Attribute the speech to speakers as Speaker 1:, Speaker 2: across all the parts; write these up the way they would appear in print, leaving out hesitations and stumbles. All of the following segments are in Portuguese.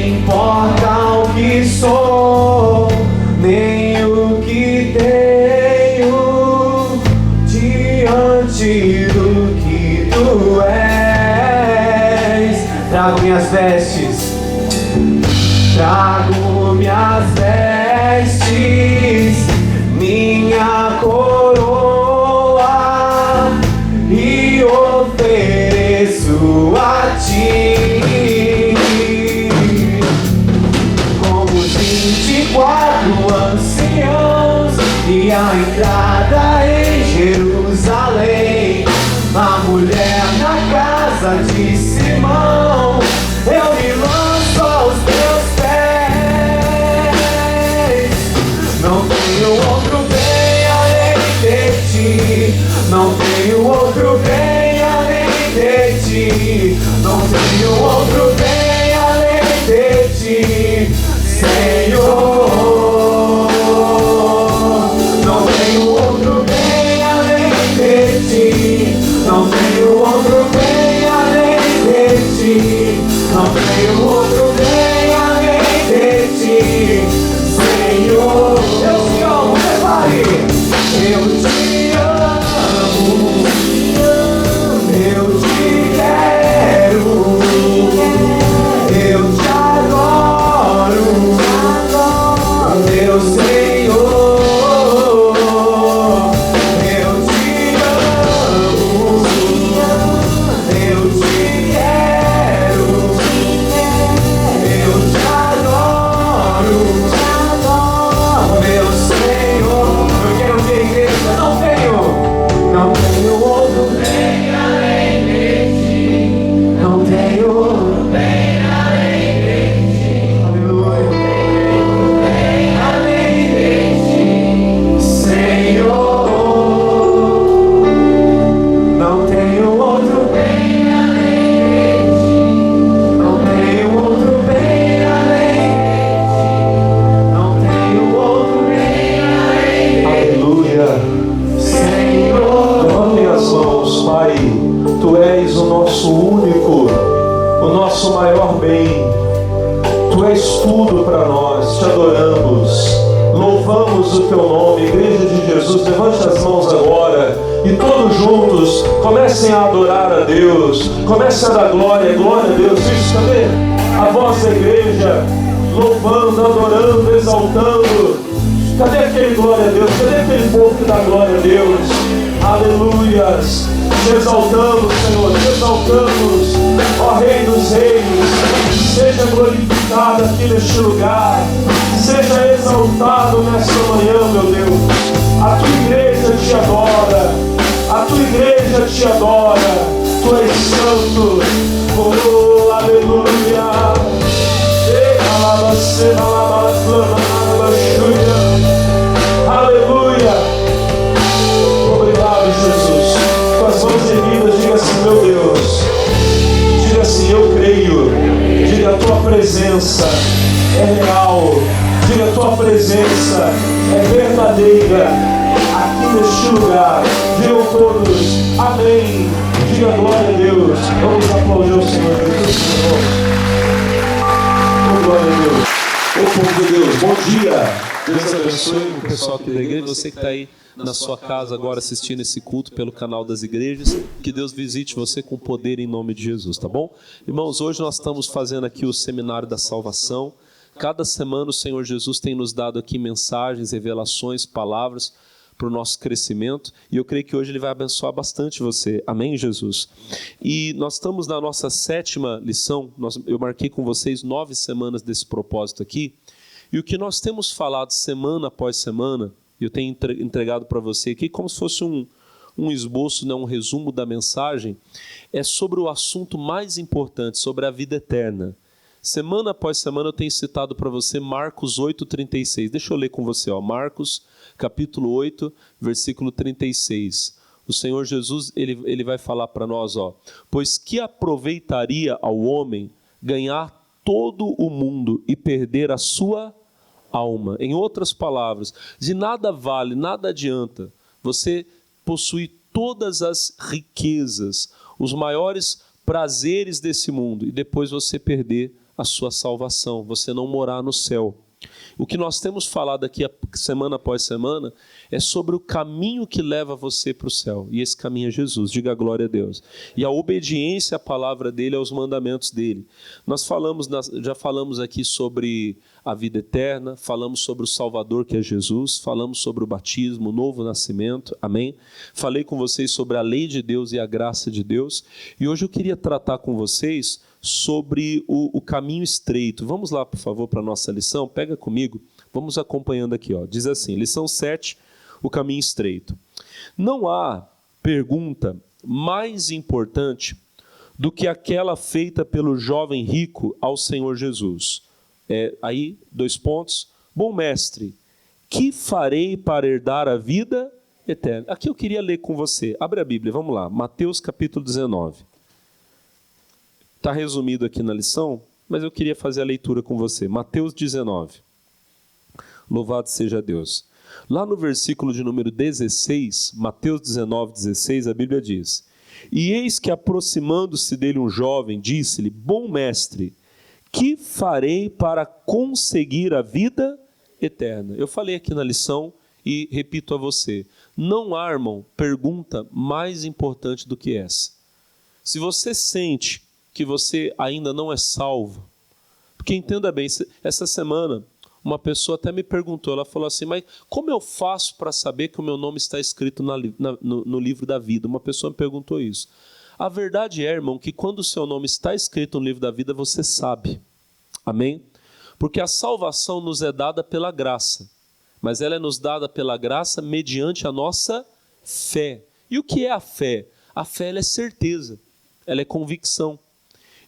Speaker 1: importa o que sou, nem o que tenho, diante do que tu és. Trago minhas vestes, trago minhas vestes, minha coroa, e ofereço a ti. Como 24 anciãos e a entrada em Jerusalém, a mulher na casa de Simão, eu me lanço aos teus pés. Não tenho outro bem além de ti, não tenho outro bem além de ti, não tenho outro bem além de ti, Senhor. Não tenho outro bem além de ti, não tenho outro bem além de ti, não tenho outro bem além de ti, Senhor. Eu te amo, prepare. Eu te amo, eu te quero, eu te adoro, meu Senhor. Eu te amo, eu te quero, eu te adoro, meu Senhor. Eu quero ver a igreja. Não tenho outro bem além de ti, não tenho outro bem além de ti, aleluia, bem além de ti, Senhor. Não tenho outro bem além de ti, não tenho outro bem além de ti, não tenho outro bem além de ti,
Speaker 2: Aleluia.
Speaker 1: Senhor.
Speaker 2: Levantem as mãos, Pai. Tu és o nosso único, o nosso maior bem. Tu és tudo para nós. Te adoramos, louvamos o Teu nome. Igreja de Jesus, levante as mãos agora e todos juntos comecem a adorar a Deus. Comecem a dar glória a Deus. Isso também, a voz da igreja, louvando, adorando, exaltando. Cadê aquele glória a Deus? Cadê aquele povo que dá glória a Deus? Aleluias! Te exaltamos, Senhor, te exaltamos, ó Rei dos Reis. Seja glorificado aqui neste lugar, seja exaltado nesta manhã, meu Deus. A tua igreja te adora, a tua igreja te adora. Tu és santo, oh, aleluia. Aleluia. Obrigado, Jesus. Com as mãos erguidas, diga assim: meu Deus. Diga assim: eu creio. Diga: a tua presença é real. Diga: a tua presença é verdadeira aqui neste lugar. Digam todos: amém. Diga glória a Deus. Vamos aplaudir o Senhor Jesus, Senhor. Glória a Deus. Ô povo de Deus, bom dia. Deus abençoe o pessoal aqui da igreja. Você que está aí na sua casa agora assistindo esse culto pelo canal das igrejas, que Deus visite você com poder em nome de Jesus, tá bom? Irmãos, hoje nós estamos fazendo aqui o Seminário da Salvação. Cada semana o Senhor Jesus tem nos dado aqui mensagens, revelações, palavras para o nosso crescimento, e eu creio que hoje Ele vai abençoar bastante você. Amém, Jesus? E nós estamos na nossa 7ª lição. Eu marquei com vocês 9 semanas desse propósito aqui, e o que nós temos falado semana após semana, eu tenho entregado para você aqui como se fosse um esboço, né, um resumo da mensagem, é sobre o assunto mais importante, sobre a vida eterna. Semana após semana eu tenho citado para você Marcos 8,36. Deixa eu ler com você, ó. Marcos capítulo 8, versículo 36. O Senhor Jesus, ele vai falar para nós, ó: pois que aproveitaria ao homem ganhar todo o mundo e perder a sua alma? Em outras palavras, de nada vale, nada adianta você possuir todas as riquezas, os maiores prazeres desse mundo, e depois você perder a sua salvação, você não morar no céu. O que nós temos falado aqui semana após semana é sobre o caminho que leva você para o céu. E esse caminho é Jesus, diga glória a Deus. E a obediência à palavra dele, aos mandamentos dele. Já falamos aqui sobre a vida eterna, falamos sobre o Salvador que é Jesus, falamos sobre o batismo, o novo nascimento, amém? Falei com vocês sobre a lei de Deus e a graça de Deus. E hoje eu queria tratar com vocês sobre o caminho estreito. Vamos lá, por favor, para a nossa lição. Pega comigo, vamos acompanhando aqui. Diz assim, lição 7, o caminho estreito. Não há pergunta mais importante do que aquela feita pelo jovem rico ao Senhor Jesus. Aí, 2 pontos. Bom mestre, que farei para herdar a vida eterna? Aqui eu queria ler com você. Abre a Bíblia, vamos lá. Mateus capítulo 19. Está resumido aqui na lição, mas eu queria fazer a leitura com você. Mateus 19. Louvado seja Deus. Lá no versículo de número 16, Mateus 19, 16, a Bíblia diz: E eis que aproximando-se dele um jovem, disse-lhe: Bom mestre, que farei para conseguir a vida eterna? Eu falei aqui na lição e repito a você. Não há, irmão, pergunta mais importante do que essa. Se você sente que você ainda não é salvo, porque entenda bem, essa semana uma pessoa até me perguntou, ela falou assim, mas como eu faço para saber que o meu nome está escrito no livro da vida? Uma pessoa me perguntou isso. A verdade é, irmão, que quando o seu nome está escrito no livro da vida, você sabe, amém? Porque a salvação nos é dada pela graça, mas ela é nos dada pela graça mediante a nossa fé. E o que é a fé? A fé, ela é certeza, ela é convicção.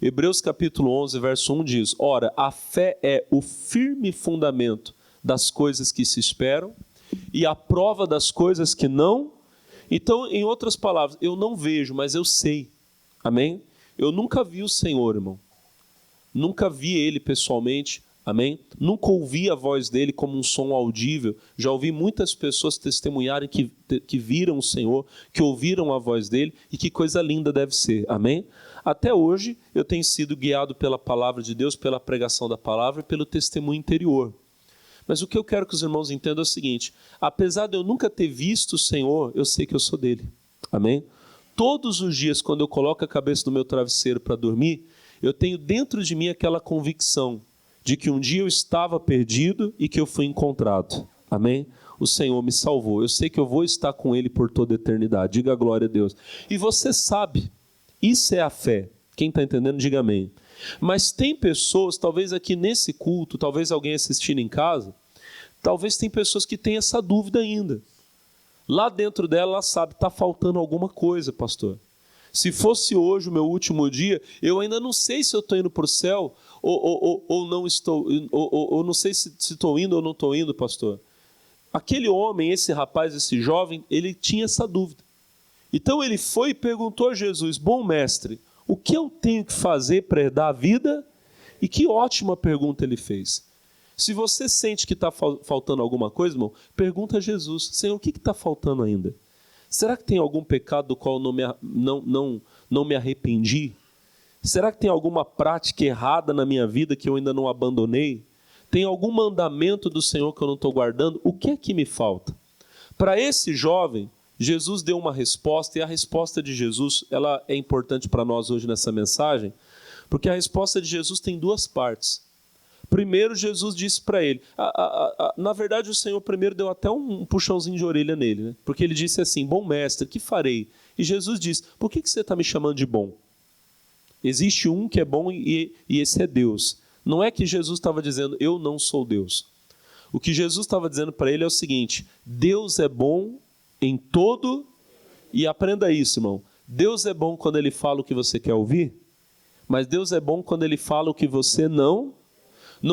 Speaker 2: Hebreus capítulo 11, verso 1 diz: Ora, a fé é o firme fundamento das coisas que se esperam e a prova das coisas que não. Então, em outras palavras, eu não vejo, mas eu sei. Amém? Eu nunca vi o Senhor, irmão. Nunca vi Ele pessoalmente. Amém? Nunca ouvi a voz dele como um som audível. Já ouvi muitas pessoas testemunharem que viram o Senhor, que ouviram a voz dele, e que coisa linda deve ser. Amém? Até hoje eu tenho sido guiado pela palavra de Deus, pela pregação da palavra e pelo testemunho interior. Mas o que eu quero que os irmãos entendam é o seguinte: apesar de eu nunca ter visto o Senhor, eu sei que eu sou dele. Amém? Todos os dias, quando eu coloco a cabeça no meu travesseiro para dormir, eu tenho dentro de mim aquela convicção de que um dia eu estava perdido e que eu fui encontrado. Amém? O Senhor me salvou. Eu sei que eu vou estar com Ele por toda a eternidade. Diga glória a Deus. E você sabe, isso é a fé. Quem está entendendo, diga amém. Mas tem pessoas, talvez aqui nesse culto, talvez alguém assistindo em casa, talvez tem pessoas que têm essa dúvida ainda. Lá dentro dela, ela sabe, está faltando alguma coisa, pastor. Se fosse hoje o meu último dia, eu ainda não sei se eu estou indo para o céu ou não estou, ou não sei se estou indo ou não estou indo, pastor. Aquele homem, esse rapaz, esse jovem, ele tinha essa dúvida. Então ele foi e perguntou a Jesus: bom mestre, o que eu tenho que fazer para herdar a vida? E que ótima pergunta ele fez. Se você sente que está faltando alguma coisa, irmão, pergunta a Jesus: Senhor, o que está faltando ainda? Será que tem algum pecado do qual não me arrependi? Será que tem alguma prática errada na minha vida que eu ainda não abandonei? Tem algum mandamento do Senhor que eu não estou guardando? O que é que me falta? Para esse jovem, Jesus deu uma resposta, e a resposta de Jesus ela é importante para nós hoje nessa mensagem, porque a resposta de Jesus tem duas partes. Primeiro, Jesus disse para ele, na verdade o Senhor primeiro deu até um puxãozinho de orelha nele, né? Porque ele disse assim: bom mestre, que farei? E Jesus disse: por que você está me chamando de bom? Existe um que é bom e esse é Deus. Não é que Jesus estava dizendo: eu não sou Deus. O que Jesus estava dizendo para ele é o seguinte: Deus é bom em todo, e aprenda isso, irmão, Deus é bom quando Ele fala o que você quer ouvir, mas Deus é bom quando Ele fala o que você não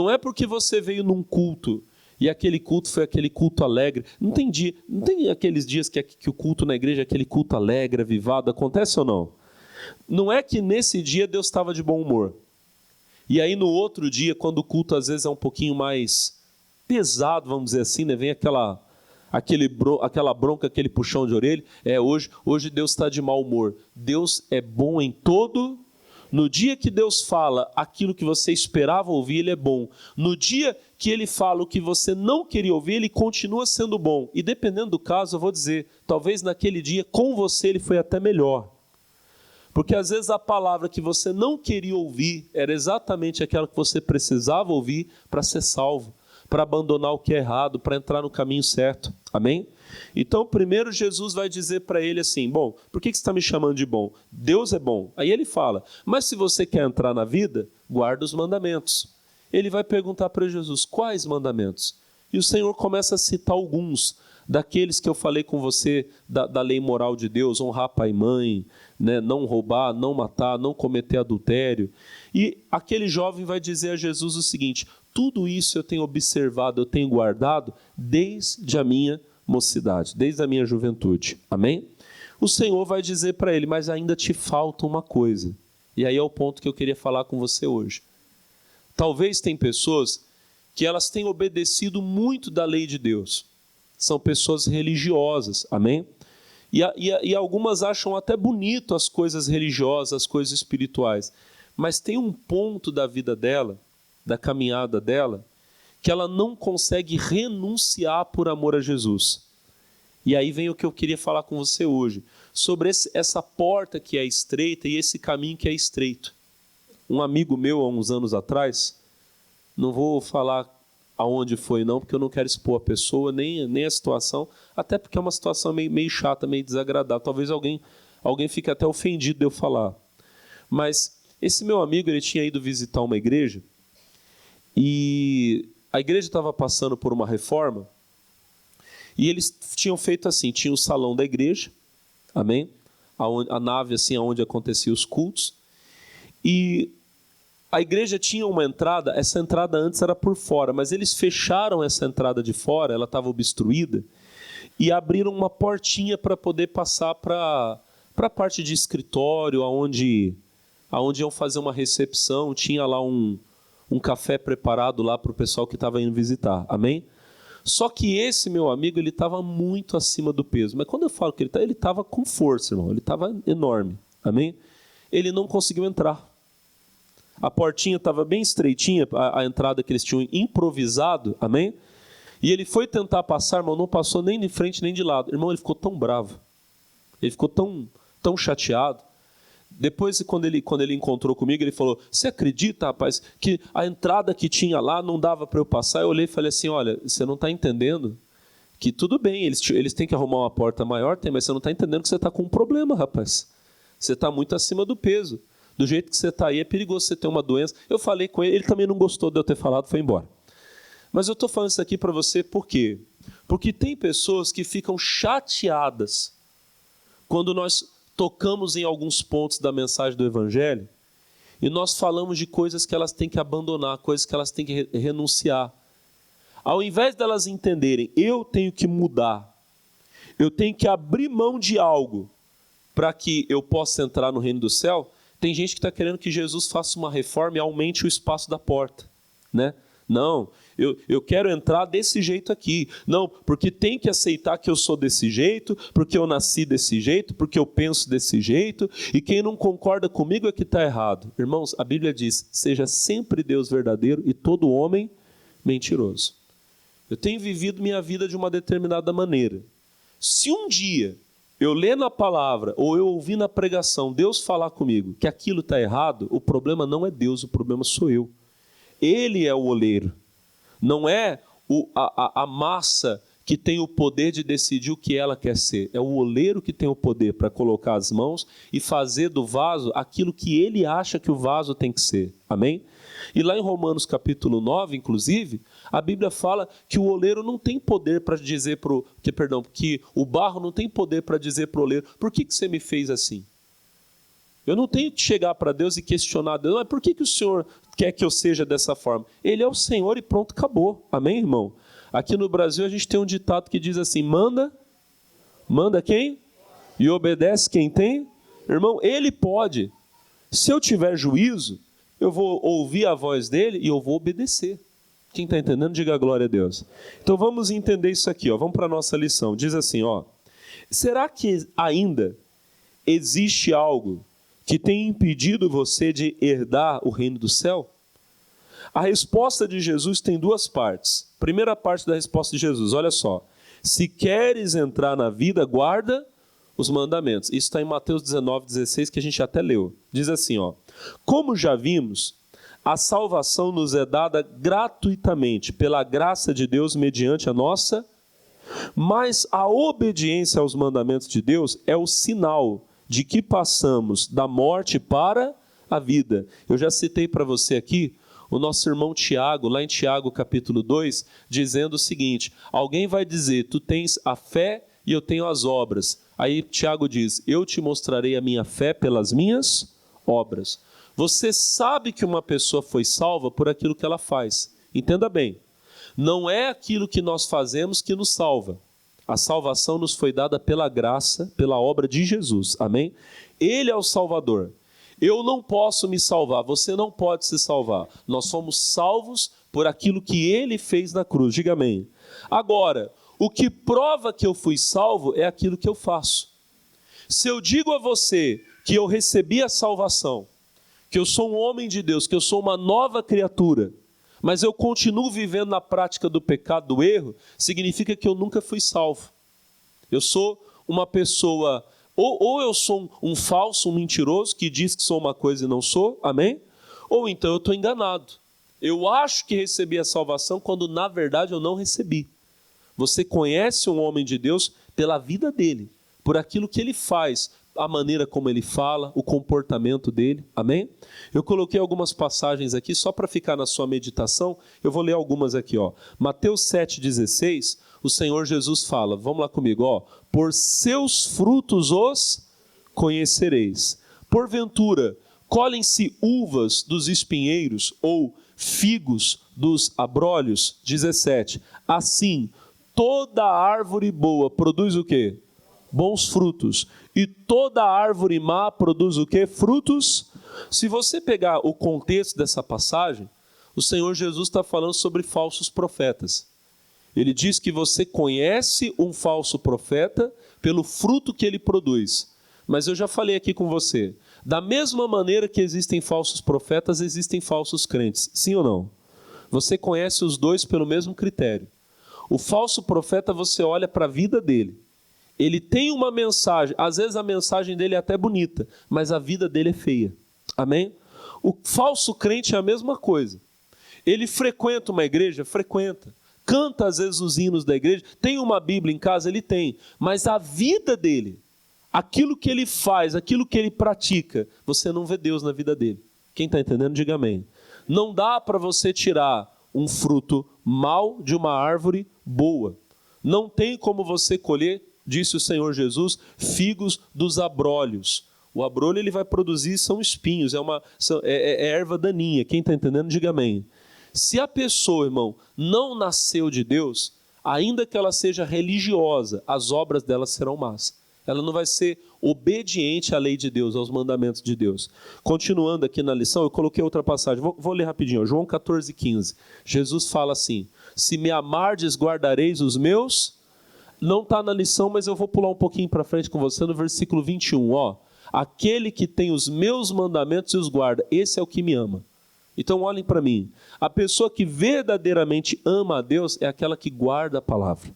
Speaker 2: é porque você veio num culto, e aquele culto foi aquele culto alegre, não tem aqueles dias que o culto na igreja é aquele culto alegre, avivado, acontece ou não? Não é que nesse dia Deus estava de bom humor, e aí no outro dia, quando o culto às vezes é um pouquinho mais pesado, vamos dizer assim, né? Vem aquela bronca, aquele puxão de orelha, hoje Deus está de mau humor. Deus é bom em todo No dia que Deus fala aquilo que você esperava ouvir, ele é bom. No dia que ele fala o que você não queria ouvir, ele continua sendo bom. E dependendo do caso, eu vou dizer, talvez naquele dia com você ele foi até melhor. Porque às vezes a palavra que você não queria ouvir era exatamente aquela que você precisava ouvir para ser salvo, para abandonar o que é errado, para entrar no caminho certo. Amém? Então, primeiro Jesus vai dizer para ele assim, bom, por que você está me chamando de bom? Deus é bom. Aí ele fala, mas se você quer entrar na vida, guarda os mandamentos. Ele vai perguntar para Jesus, quais mandamentos? E o Senhor começa a citar alguns daqueles que eu falei com você, da lei moral de Deus, honrar pai e mãe, né, não roubar, não matar, não cometer adultério. E aquele jovem vai dizer a Jesus o seguinte, tudo isso eu tenho observado, eu tenho guardado desde a minha mocidade, desde a minha juventude. Amém? O Senhor vai dizer para ele, mas ainda te falta uma coisa. E aí é o ponto que eu queria falar com você hoje. Talvez tem pessoas que elas têm obedecido muito da lei de Deus. São pessoas religiosas, amém? E algumas acham até bonito as coisas religiosas, as coisas espirituais. Mas tem um ponto da vida dela, da caminhada dela, que ela não consegue renunciar por amor a Jesus. E aí vem o que eu queria falar com você hoje, sobre essa porta que é estreita e esse caminho que é estreito. Um amigo meu, há uns anos atrás, não vou falar aonde foi não, porque eu não quero expor a pessoa, nem a situação, até porque é uma situação meio chata, meio desagradável. Talvez alguém fique até ofendido de eu falar. Mas esse meu amigo, ele tinha ido visitar uma igreja, e a igreja estava passando por uma reforma, e eles tinham feito assim, tinha o salão da igreja, amém? A nave assim, onde aconteciam os cultos, e a igreja tinha uma entrada, essa entrada antes era por fora, mas eles fecharam essa entrada de fora, ela estava obstruída, e abriram uma portinha para poder passar para a parte de escritório, aonde iam fazer uma recepção, tinha lá um café preparado lá para o pessoal que estava indo visitar, amém? Só que esse meu amigo, ele estava muito acima do peso, mas quando eu falo que ele estava com força, irmão, ele estava enorme, amém? Ele não conseguiu entrar. A portinha estava bem estreitinha, a entrada que eles tinham improvisado, amém? E ele foi tentar passar, irmão, não passou nem de frente nem de lado. Irmão, ele ficou tão bravo, ele ficou tão chateado. Depois, quando ele encontrou comigo, ele falou, você acredita, rapaz, que a entrada que tinha lá não dava para eu passar? Eu olhei e falei assim, olha, você não está entendendo que tudo bem, eles têm que arrumar uma porta maior, mas você não está entendendo que você está com um problema, rapaz. Você está muito acima do peso. Do jeito que você está aí, é perigoso você ter uma doença. Eu falei com ele também não gostou de eu ter falado, foi embora. Mas eu estou falando isso aqui para você por quê? Porque tem pessoas que ficam chateadas quando nós tocamos em alguns pontos da mensagem do Evangelho e nós falamos de coisas que elas têm que abandonar, coisas que elas têm que renunciar. Ao invés delas entenderem, eu tenho que mudar, eu tenho que abrir mão de algo para que eu possa entrar no reino do céu, tem gente que está querendo que Jesus faça uma reforma e aumente o espaço da porta, né? Não, eu quero entrar desse jeito aqui. Não, porque tem que aceitar que eu sou desse jeito, porque eu nasci desse jeito, porque eu penso desse jeito, e quem não concorda comigo é que está errado. Irmãos, a Bíblia diz, seja sempre Deus verdadeiro e todo homem mentiroso. Eu tenho vivido minha vida de uma determinada maneira. Se um dia eu ler na palavra, ou eu ouvir na pregação, Deus falar comigo que aquilo está errado, o problema não é Deus, o problema sou eu. Ele é o oleiro. Não é a massa que tem o poder de decidir o que ela quer ser. É o oleiro que tem o poder para colocar as mãos e fazer do vaso aquilo que ele acha que o vaso tem que ser. Amém? E lá em Romanos capítulo 9, inclusive, a Bíblia fala que o oleiro não tem poder para dizer que o barro não tem poder para dizer para o oleiro, por que você me fez assim? Eu não tenho que chegar para Deus e questionar Deus, mas por que o Senhor quer que eu seja dessa forma? Ele é o Senhor e pronto, acabou. Amém, irmão? Aqui no Brasil a gente tem um ditado que diz assim, manda quem? E obedece quem tem? Irmão, ele pode. Se eu tiver juízo, eu vou ouvir a voz dele e eu vou obedecer. Quem está entendendo, diga glória a Deus. Então vamos entender isso aqui, ó. Vamos para a nossa lição. Diz assim, ó, será que ainda existe algo que tem impedido você de herdar o reino do céu? A resposta de Jesus tem duas partes. Primeira parte da resposta de Jesus, olha só. Se queres entrar na vida, guarda os mandamentos. Isso está em Mateus 19:16, que a gente até leu. Diz assim, ó. Como já vimos, a salvação nos é dada gratuitamente, pela graça de Deus, mediante a nossa. Mas a obediência aos mandamentos de Deus é o sinal de que passamos da morte para a vida. Eu já citei para você aqui o nosso irmão Tiago, lá em Tiago capítulo 2, dizendo o seguinte: alguém vai dizer, tu tens a fé e eu tenho as obras. Aí Tiago diz, eu te mostrarei a minha fé pelas minhas obras. Você sabe que uma pessoa foi salva por aquilo que ela faz. Entenda bem, não é aquilo que nós fazemos que nos salva. A salvação nos foi dada pela graça, pela obra de Jesus, amém? Ele é o Salvador. Eu não posso me salvar, você não pode se salvar. Nós somos salvos por aquilo que Ele fez na cruz, diga amém. Agora, o que prova que eu fui salvo é aquilo que eu faço. Se eu digo a você que eu recebi a salvação, que eu sou um homem de Deus, que eu sou uma nova criatura, mas eu continuo vivendo na prática do pecado, do erro, significa que eu nunca fui salvo. Eu sou uma pessoa, ou eu sou um falso, um mentiroso, que diz que sou uma coisa e não sou, amém? Ou então eu estou enganado. Eu acho que recebi a salvação quando na verdade eu não recebi. Você conhece um homem de Deus pela vida dele, por aquilo que ele faz, a maneira como ele fala, o comportamento dele, amém? Eu coloquei algumas passagens aqui só para ficar na sua meditação, eu vou ler algumas aqui, ó. Mateus 7,16, o Senhor Jesus fala, vamos lá comigo, ó. Por seus frutos os conhecereis. Porventura, colhem-se uvas dos espinheiros ou figos dos abrolhos? 17. Assim, toda árvore boa produz o quê? Bons frutos. E toda árvore má produz o quê? Frutos. Se você pegar o contexto dessa passagem, o Senhor Jesus está falando sobre falsos profetas. Ele diz que você conhece um falso profeta pelo fruto que ele produz. Mas eu já falei aqui com você, da mesma maneira que existem falsos profetas, existem falsos crentes. Sim ou não? Você conhece os dois pelo mesmo critério. O falso profeta, você olha para a vida dele. Ele tem uma mensagem, às vezes a mensagem dele é até bonita, mas a vida dele é feia. Amém? O falso crente é a mesma coisa. Ele frequenta uma igreja? Frequenta. Canta às vezes os hinos da igreja, tem uma Bíblia em casa? Ele tem. Mas a vida dele, aquilo que ele faz, aquilo que ele pratica, você não vê Deus na vida dele. Quem está entendendo, diga amém. Não dá para você tirar um fruto mau de uma árvore boa. Não tem como você colher, disse o Senhor Jesus, figos dos abrolhos. O abrolho ele vai produzir, são espinhos, é erva daninha. Quem está entendendo, diga amém. Se a pessoa, irmão, não nasceu de Deus, ainda que ela seja religiosa, as obras dela serão más. Ela não vai ser obediente à lei de Deus, aos mandamentos de Deus. Continuando aqui na lição, eu coloquei outra passagem, vou ler rapidinho, ó. João 14,15. Jesus fala assim, se me amardes, guardareis os meus... Não está na lição, mas eu vou pular um pouquinho para frente com você no versículo 21, ó. Aquele que tem os meus mandamentos e os guarda, esse é o que me ama. Então olhem para mim, a pessoa que verdadeiramente ama a Deus é aquela que guarda a palavra.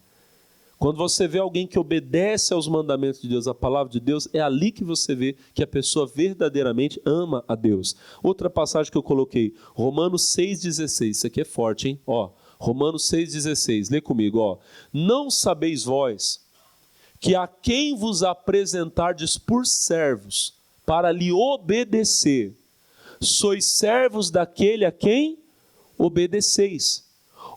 Speaker 2: Quando você vê alguém que obedece aos mandamentos de Deus, a palavra de Deus, é ali que você vê que a pessoa verdadeiramente ama a Deus. Outra passagem que eu coloquei, Romanos 6,16, isso aqui é forte, hein? Ó, Romanos 6,16, lê comigo, ó. Não sabeis vós que a quem vos apresentardes por servos para lhe obedecer, sois servos daquele a quem obedeceis,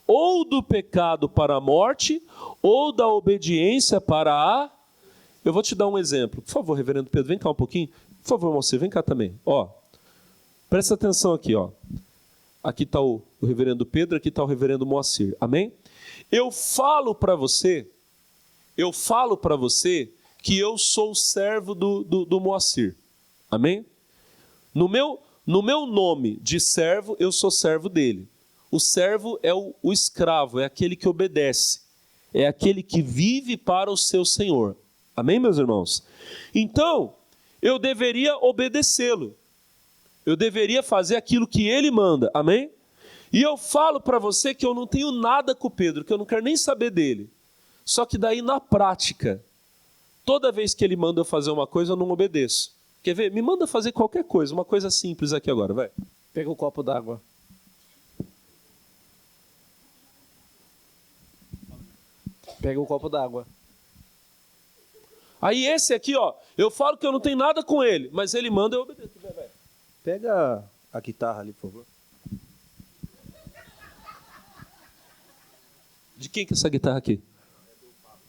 Speaker 2: ou do pecado para a morte, ou da obediência para a... Eu vou te dar um exemplo. Por favor, reverendo Pedro, vem cá um pouquinho. Por favor, Moacir, vem cá também. Ó, presta atenção aqui, ó. Aqui está o reverendo Pedro, aqui está o reverendo Moacir. Amém? Eu falo para você que eu sou servo do Moacir. Amém? No meu nome de servo, eu sou servo dele. O servo é o escravo, é aquele que obedece. É aquele que vive para o seu Senhor. Amém, meus irmãos? Então, eu deveria obedecê-lo. Eu deveria fazer aquilo que ele manda, amém? E eu falo para você que eu não tenho nada com o Pedro, que eu não quero nem saber dele. Só que daí na prática, toda vez que ele manda eu fazer uma coisa, eu não obedeço. Quer ver? Me manda fazer qualquer coisa, uma coisa simples aqui agora, vai.
Speaker 3: Pega um copo d'água. Pega um copo d'água.
Speaker 2: Aí esse aqui, ó, eu falo que eu não tenho nada com ele, mas ele manda eu obedeço.
Speaker 3: Pega a guitarra ali, por favor.
Speaker 2: De quem que é essa guitarra aqui?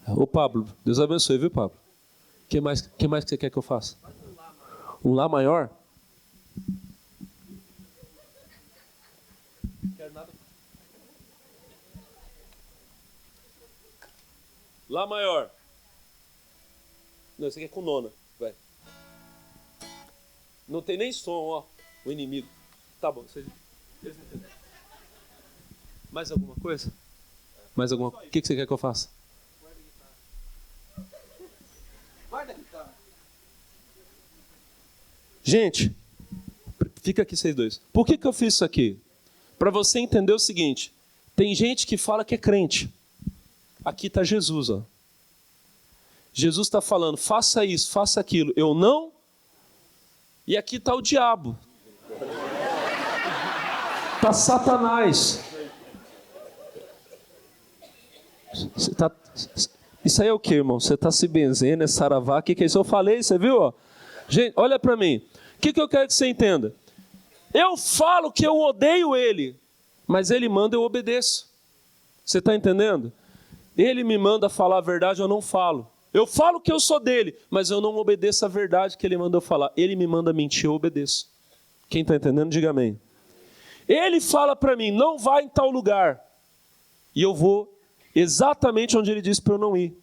Speaker 2: Ô Pablo, Deus abençoe, viu Pablo? O que mais que você quer que eu faça? Um Lá maior? Quero nada. Lá maior. Não, esse aqui é com nona. Vai. Não tem nem som, ó. O inimigo. Tá bom. Eles entenderam. Mais alguma coisa? Mais alguma coisa? O que você quer que eu faça?
Speaker 3: Guarda a guitarra.
Speaker 2: Gente, fica aqui vocês dois. Por que eu fiz isso aqui? Para você entender o seguinte. Tem gente que fala que é crente. Aqui está Jesus, ó. Jesus está falando, faça isso, faça aquilo. Eu não. E aqui está o diabo. Está Satanás. Isso aí é o que, irmão? Você está se benzendo, é saravá. O que é isso? Eu falei, você viu? Ó? Gente, olha para mim. O que eu quero que você entenda? Eu falo que eu odeio ele, mas ele manda, eu obedeço. Você está entendendo? Ele me manda falar a verdade, eu não falo. Eu falo que eu sou dele, mas eu não obedeço a verdade que ele manda eu falar. Ele me manda mentir, eu obedeço. Quem está entendendo, diga amém. Ele fala para mim, não vá em tal lugar. E eu vou exatamente onde ele disse para eu não ir.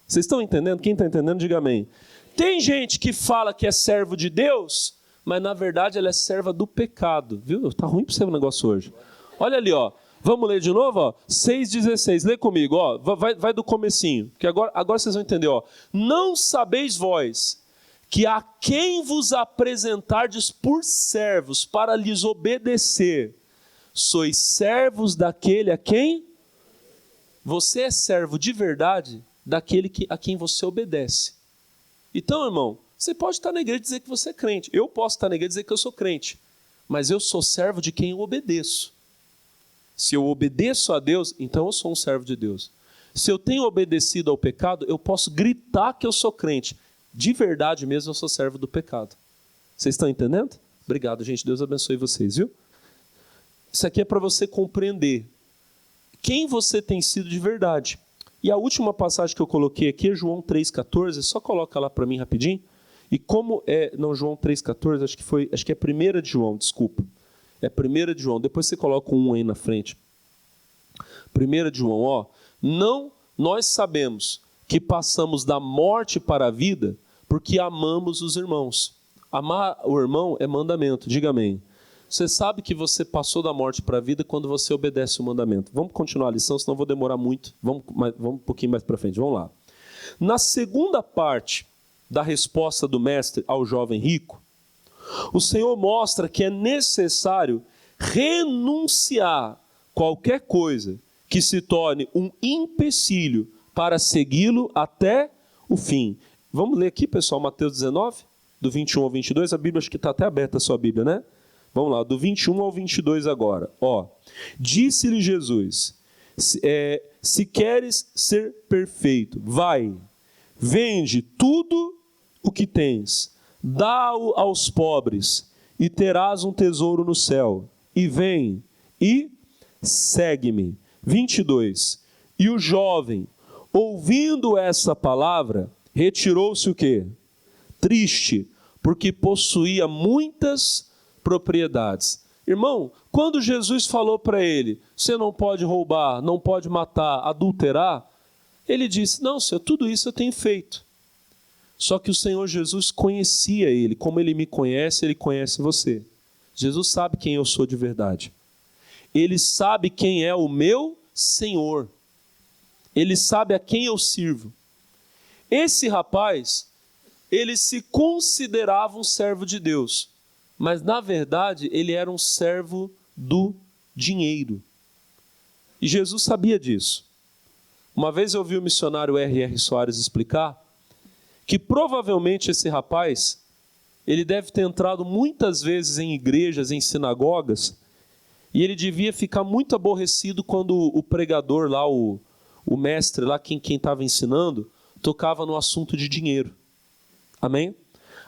Speaker 2: Vocês estão entendendo? Quem está entendendo, diga amém. Tem gente que fala que é servo de Deus, mas na verdade ela é serva do pecado. Viu? Está ruim para você o negócio hoje. Olha ali, ó. Vamos ler de novo, ó. 6,16. Lê comigo, ó. Vai do comecinho. Que agora vocês vão entender, ó. Não sabeis vós que a quem vos apresentardes por servos para lhes obedecer, sois servos daquele a quem? Você é servo de verdade daquele a quem você obedece. Então, irmão, você pode estar na igreja e dizer que você é crente. Eu posso estar na igreja e dizer que eu sou crente. Mas eu sou servo de quem eu obedeço. Se eu obedeço a Deus, então eu sou um servo de Deus. Se eu tenho obedecido ao pecado, eu posso gritar que eu sou crente. De verdade mesmo, eu sou servo do pecado. Vocês estão entendendo? Obrigado, gente. Deus abençoe vocês, viu? Isso aqui é para você compreender quem você tem sido de verdade. E a última passagem que eu coloquei aqui é João 3,14. Só coloca lá para mim rapidinho. E como é... Não, João 3,14, acho que é 1 de João, desculpa. É 1 de João. Depois você coloca um aí na frente. 1 de João, ó. Não, nós sabemos que passamos da morte para a vida porque amamos os irmãos. Amar o irmão é mandamento. Diga amém. Você sabe que você passou da morte para a vida quando você obedece o mandamento. Vamos continuar a lição, senão eu vou demorar muito. Vamos um pouquinho mais para frente. Vamos lá. Na segunda parte da resposta do mestre ao jovem rico, o Senhor mostra que é necessário renunciar qualquer coisa que se torne um empecilho para segui-lo até o fim. Vamos ler aqui, pessoal, Mateus 19, do 21 ao 22. A Bíblia, acho que está até aberta a sua Bíblia, né? Vamos lá, do 21 ao 22 agora. Ó, disse-lhe Jesus, se queres ser perfeito, vai, vende tudo o que tens, dá-o aos pobres, e terás um tesouro no céu. E vem, e segue-me. 22. E o jovem, ouvindo essa palavra, retirou-se o quê? Triste, porque possuía muitas propriedades. Irmão, quando Jesus falou para ele, você não pode roubar, não pode matar, adulterar, ele disse, não, Senhor, tudo isso eu tenho feito. Só que o Senhor Jesus conhecia ele, como ele me conhece, ele conhece você. Jesus sabe quem eu sou de verdade. Ele sabe quem é o meu Senhor. Ele sabe a quem eu sirvo. Esse rapaz, ele se considerava um servo de Deus, mas na verdade ele era um servo do dinheiro. E Jesus sabia disso. Uma vez eu ouvi o missionário R.R. Soares explicar que provavelmente esse rapaz, ele deve ter entrado muitas vezes em igrejas, em sinagogas, e ele devia ficar muito aborrecido quando o pregador lá, o mestre lá, quem estava ensinando, tocava no assunto de dinheiro. Amém?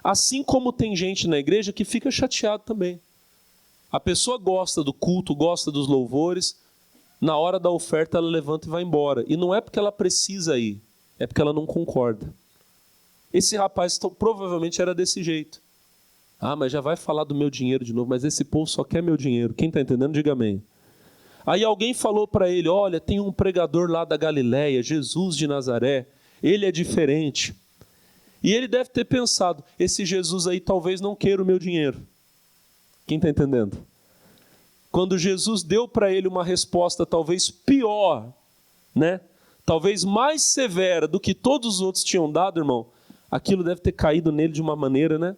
Speaker 2: Assim como tem gente na igreja que fica chateado também. A pessoa gosta do culto, gosta dos louvores, na hora da oferta ela levanta e vai embora. E não é porque ela precisa ir, é porque ela não concorda. Esse rapaz provavelmente era desse jeito. Ah, mas já vai falar do meu dinheiro de novo, mas esse povo só quer meu dinheiro. Quem está entendendo, diga amém. Aí alguém falou para ele, olha, tem um pregador lá da Galileia, Jesus de Nazaré, ele é diferente. E ele deve ter pensado, esse Jesus aí talvez não queira o meu dinheiro. Quem está entendendo? Quando Jesus deu para ele uma resposta talvez pior, né? Talvez mais severa do que todos os outros tinham dado, irmão, aquilo deve ter caído nele de uma maneira, né?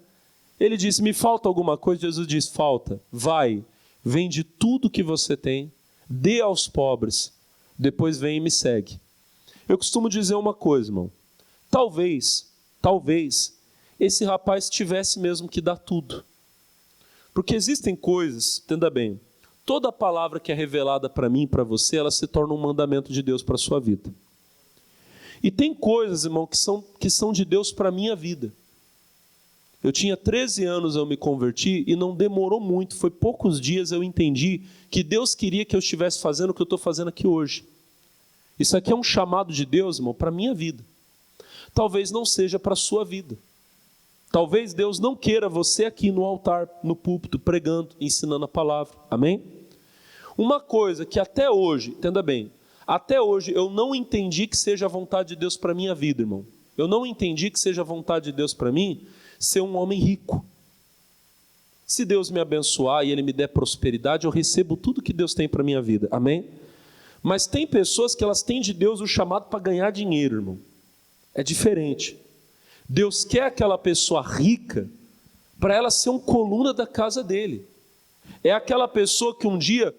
Speaker 2: Ele disse, me falta alguma coisa? Jesus disse, falta. Vai, vende tudo que você tem, dê aos pobres, depois vem e me segue. Eu costumo dizer uma coisa, irmão. Talvez, esse rapaz tivesse mesmo que dar tudo. Porque existem coisas, entenda bem, toda palavra que é revelada para mim e para você, ela se torna um mandamento de Deus para a sua vida. E tem coisas, irmão, que são de Deus para a minha vida. Eu tinha 13 anos, eu me converti e não demorou muito, foi poucos dias eu entendi que Deus queria que eu estivesse fazendo o que eu estou fazendo aqui hoje. Isso aqui é um chamado de Deus, irmão, para a minha vida. Talvez não seja para a sua vida. Talvez Deus não queira você aqui no altar, no púlpito, pregando, ensinando a palavra. Amém? Uma coisa que até hoje, entenda bem, até hoje eu não entendi que seja a vontade de Deus para a minha vida, irmão. Eu não entendi que seja a vontade de Deus para mim ser um homem rico. Se Deus me abençoar e Ele me der prosperidade, eu recebo tudo que Deus tem para a minha vida. Amém? Mas tem pessoas que elas têm de Deus o chamado para ganhar dinheiro, irmão. É diferente. Deus quer aquela pessoa rica para ela ser um coluna da casa dele. É aquela pessoa que um dia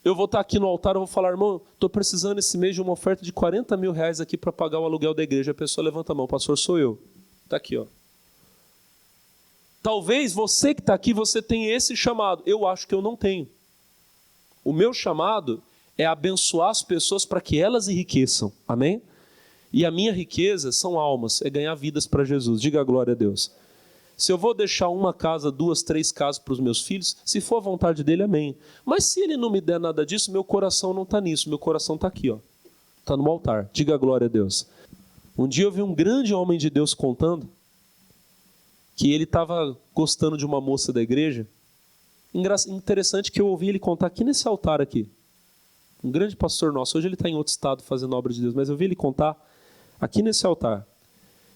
Speaker 2: eu vou estar aqui no altar, eu vou falar, irmão, estou precisando esse mês de uma oferta de 40 mil reais aqui para pagar o aluguel da igreja. A pessoa levanta a mão, pastor, sou eu. Está aqui, ó. Talvez você que está aqui, você tenha esse chamado. Eu acho que eu não tenho. O meu chamado é abençoar as pessoas para que elas enriqueçam. Amém? E a minha riqueza são almas, é ganhar vidas para Jesus. Diga a glória a Deus. Se eu vou deixar uma casa, 2, 3 casas para os meus filhos, se for a vontade dele, amém. Mas se ele não me der nada disso, meu coração não está nisso. Meu coração está aqui, ó. Está no altar. Diga a glória a Deus. Um dia eu vi um grande homem de Deus contando que ele estava gostando de uma moça da igreja. Interessante que eu ouvi ele contar aqui nesse altar aqui. Um grande pastor nosso. Hoje ele está em outro estado fazendo obra de Deus, mas eu vi ele contar aqui nesse altar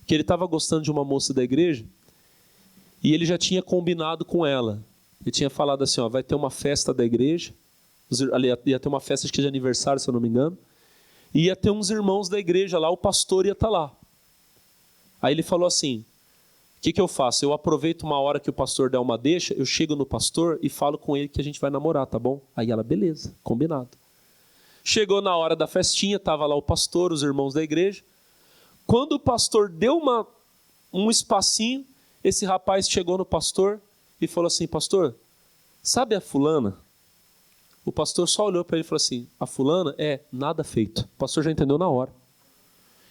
Speaker 2: que ele estava gostando de uma moça da igreja e ele já tinha combinado com ela. Ele tinha falado assim, ó, vai ter uma festa da igreja, ia ter uma festa acho que de aniversário, se eu não me engano, e ia ter uns irmãos da igreja lá, o pastor ia estar lá. Aí ele falou assim, o que eu faço? Eu aproveito uma hora que o pastor der uma deixa, eu chego no pastor e falo com ele que a gente vai namorar, tá bom? Aí ela, beleza, combinado. Chegou na hora da festinha, estava lá o pastor, os irmãos da igreja. Quando o pastor deu um espacinho, esse rapaz chegou no pastor e falou assim, pastor, sabe a fulana? O pastor só olhou para ele e falou assim, a fulana é nada feito. O pastor já entendeu na hora.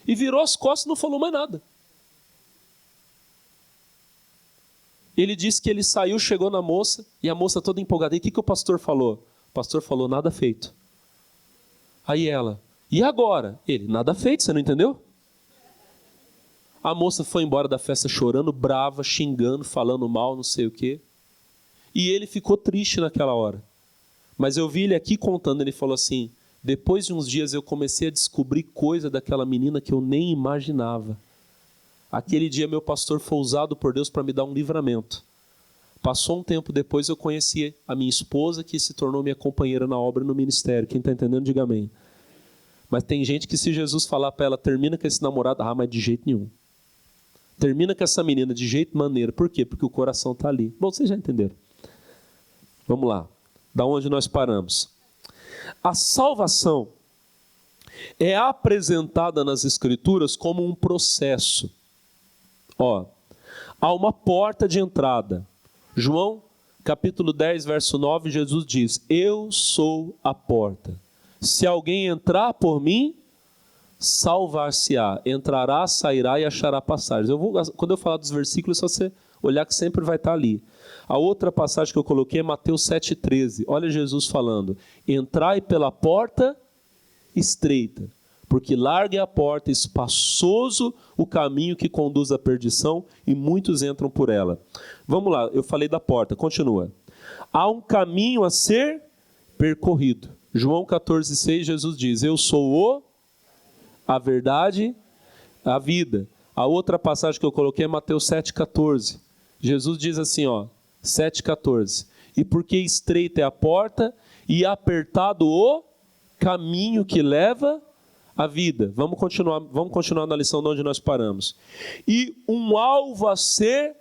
Speaker 2: E virou as costas e não falou mais nada. Ele disse que ele saiu, chegou na moça, e a moça toda empolgada. E o que o pastor falou? O pastor falou, nada feito. Aí ela, e agora? Ele, nada feito, você não entendeu? A moça foi embora da festa chorando, brava, xingando, falando mal, não sei o quê. E ele ficou triste naquela hora. Mas eu vi ele aqui contando, ele falou assim, depois de uns dias eu comecei a descobrir coisa daquela menina que eu nem imaginava. Aquele dia meu pastor foi usado por Deus para me dar um livramento. Passou um tempo depois eu conheci a minha esposa que se tornou minha companheira na obra e no ministério. Quem está entendendo, diga amém. Mas tem gente que se Jesus falar para ela, termina com esse namorado, mas de jeito nenhum. Termina com essa menina de jeito maneiro. Por quê? Porque o coração está ali. Bom, vocês já entenderam. Vamos lá. Da onde nós paramos? A salvação é apresentada nas Escrituras como um processo. Ó, há uma porta de entrada. João, capítulo 10, verso 9, Jesus diz: eu sou a porta. Se alguém entrar por mim, salvar-se-á. Entrará, sairá e achará passagem. Quando eu falar dos versículos, é só você olhar que sempre vai estar ali. A outra passagem que eu coloquei é Mateus 7,13. Olha Jesus falando: entrai pela porta estreita, porque larga é a porta, espaçoso o caminho que conduz à perdição, e muitos entram por ela. Vamos lá, eu falei da porta, continua. Há um caminho a ser percorrido. João 14,6, Jesus diz: eu sou a verdade, a vida. A outra passagem que eu coloquei é Mateus 7,14. Jesus diz assim, ó, 7,14. E porque estreita é a porta e apertado o caminho que leva à vida. Vamos continuar na lição de onde nós paramos. E um alvo a ser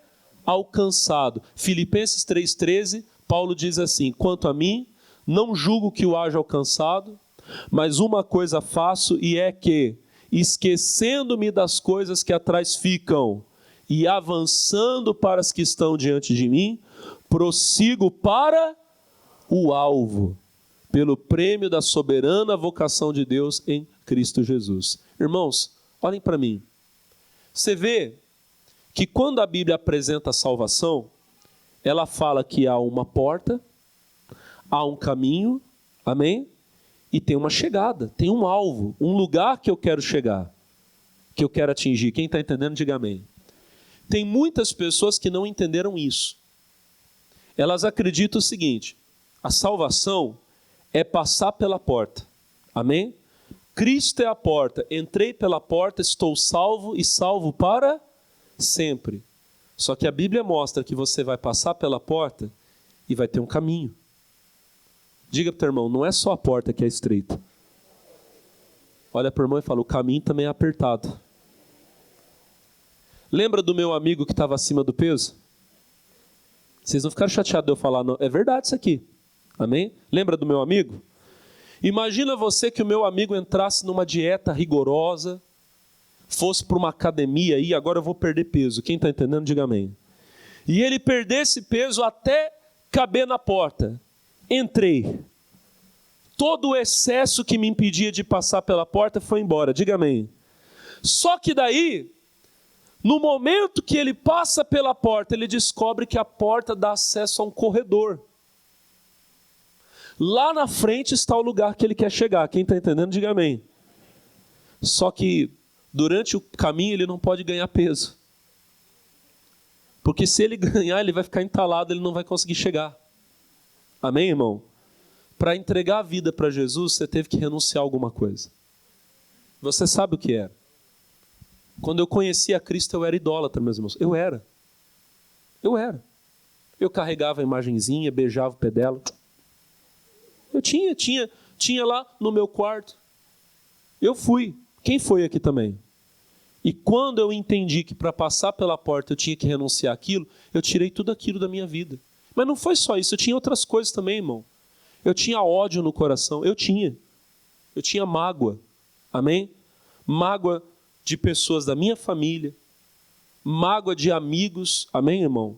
Speaker 2: alcançado. Filipenses 3,13, Paulo diz assim: quanto a mim, não julgo que o haja alcançado, mas uma coisa faço, e é que, esquecendo-me das coisas que atrás ficam e avançando para as que estão diante de mim, prossigo para o alvo, pelo prêmio da soberana vocação de Deus em Cristo Jesus. Irmãos, olhem para mim. Você vê que quando a Bíblia apresenta a salvação, ela fala que há uma porta, há um caminho, amém? E tem uma chegada, tem um alvo, um lugar que eu quero chegar, que eu quero atingir. Quem está entendendo, diga amém. Tem muitas pessoas que não entenderam isso. Elas acreditam o seguinte: a salvação é passar pela porta, amém? Cristo é a porta, entrei pela porta, estou salvo e salvo para sempre. Só que a Bíblia mostra que você vai passar pela porta e vai ter um caminho. Diga para o teu irmão, não é só a porta que é estreita. Olha para o irmão e fala, o caminho também é apertado. Lembra do meu amigo que estava acima do peso? Vocês não ficaram chateados de eu falar, não. É verdade isso aqui. Amém? Lembra do meu amigo? Imagina você que o meu amigo entrasse numa dieta rigorosa, fosse para uma academia e agora eu vou perder peso. Quem está entendendo, diga amém. E ele perdesse peso até caber na porta. Entrei. Todo o excesso que me impedia de passar pela porta foi embora. Diga amém. Só que daí, no momento que ele passa pela porta, ele descobre que a porta dá acesso a um corredor. Lá na frente está o lugar que ele quer chegar. Quem está entendendo, diga amém. Só que durante o caminho ele não pode ganhar peso. Porque se ele ganhar, ele vai ficar entalado, ele não vai conseguir chegar. Amém, irmão? Para entregar a vida para Jesus, você teve que renunciar a alguma coisa. Você sabe o que era. Quando eu conheci a Cristo, eu era idólatra, meus irmãos. Eu era. Eu carregava a imagenzinha, beijava o pé dela. Eu tinha lá no meu quarto. Eu fui. Quem foi aqui também? E quando eu entendi que para passar pela porta eu tinha que renunciar àquilo, eu tirei tudo aquilo da minha vida. Mas não foi só isso, eu tinha outras coisas também, irmão. Eu tinha ódio no coração, eu tinha mágoa, amém? Mágoa de pessoas da minha família, mágoa de amigos, amém, irmão?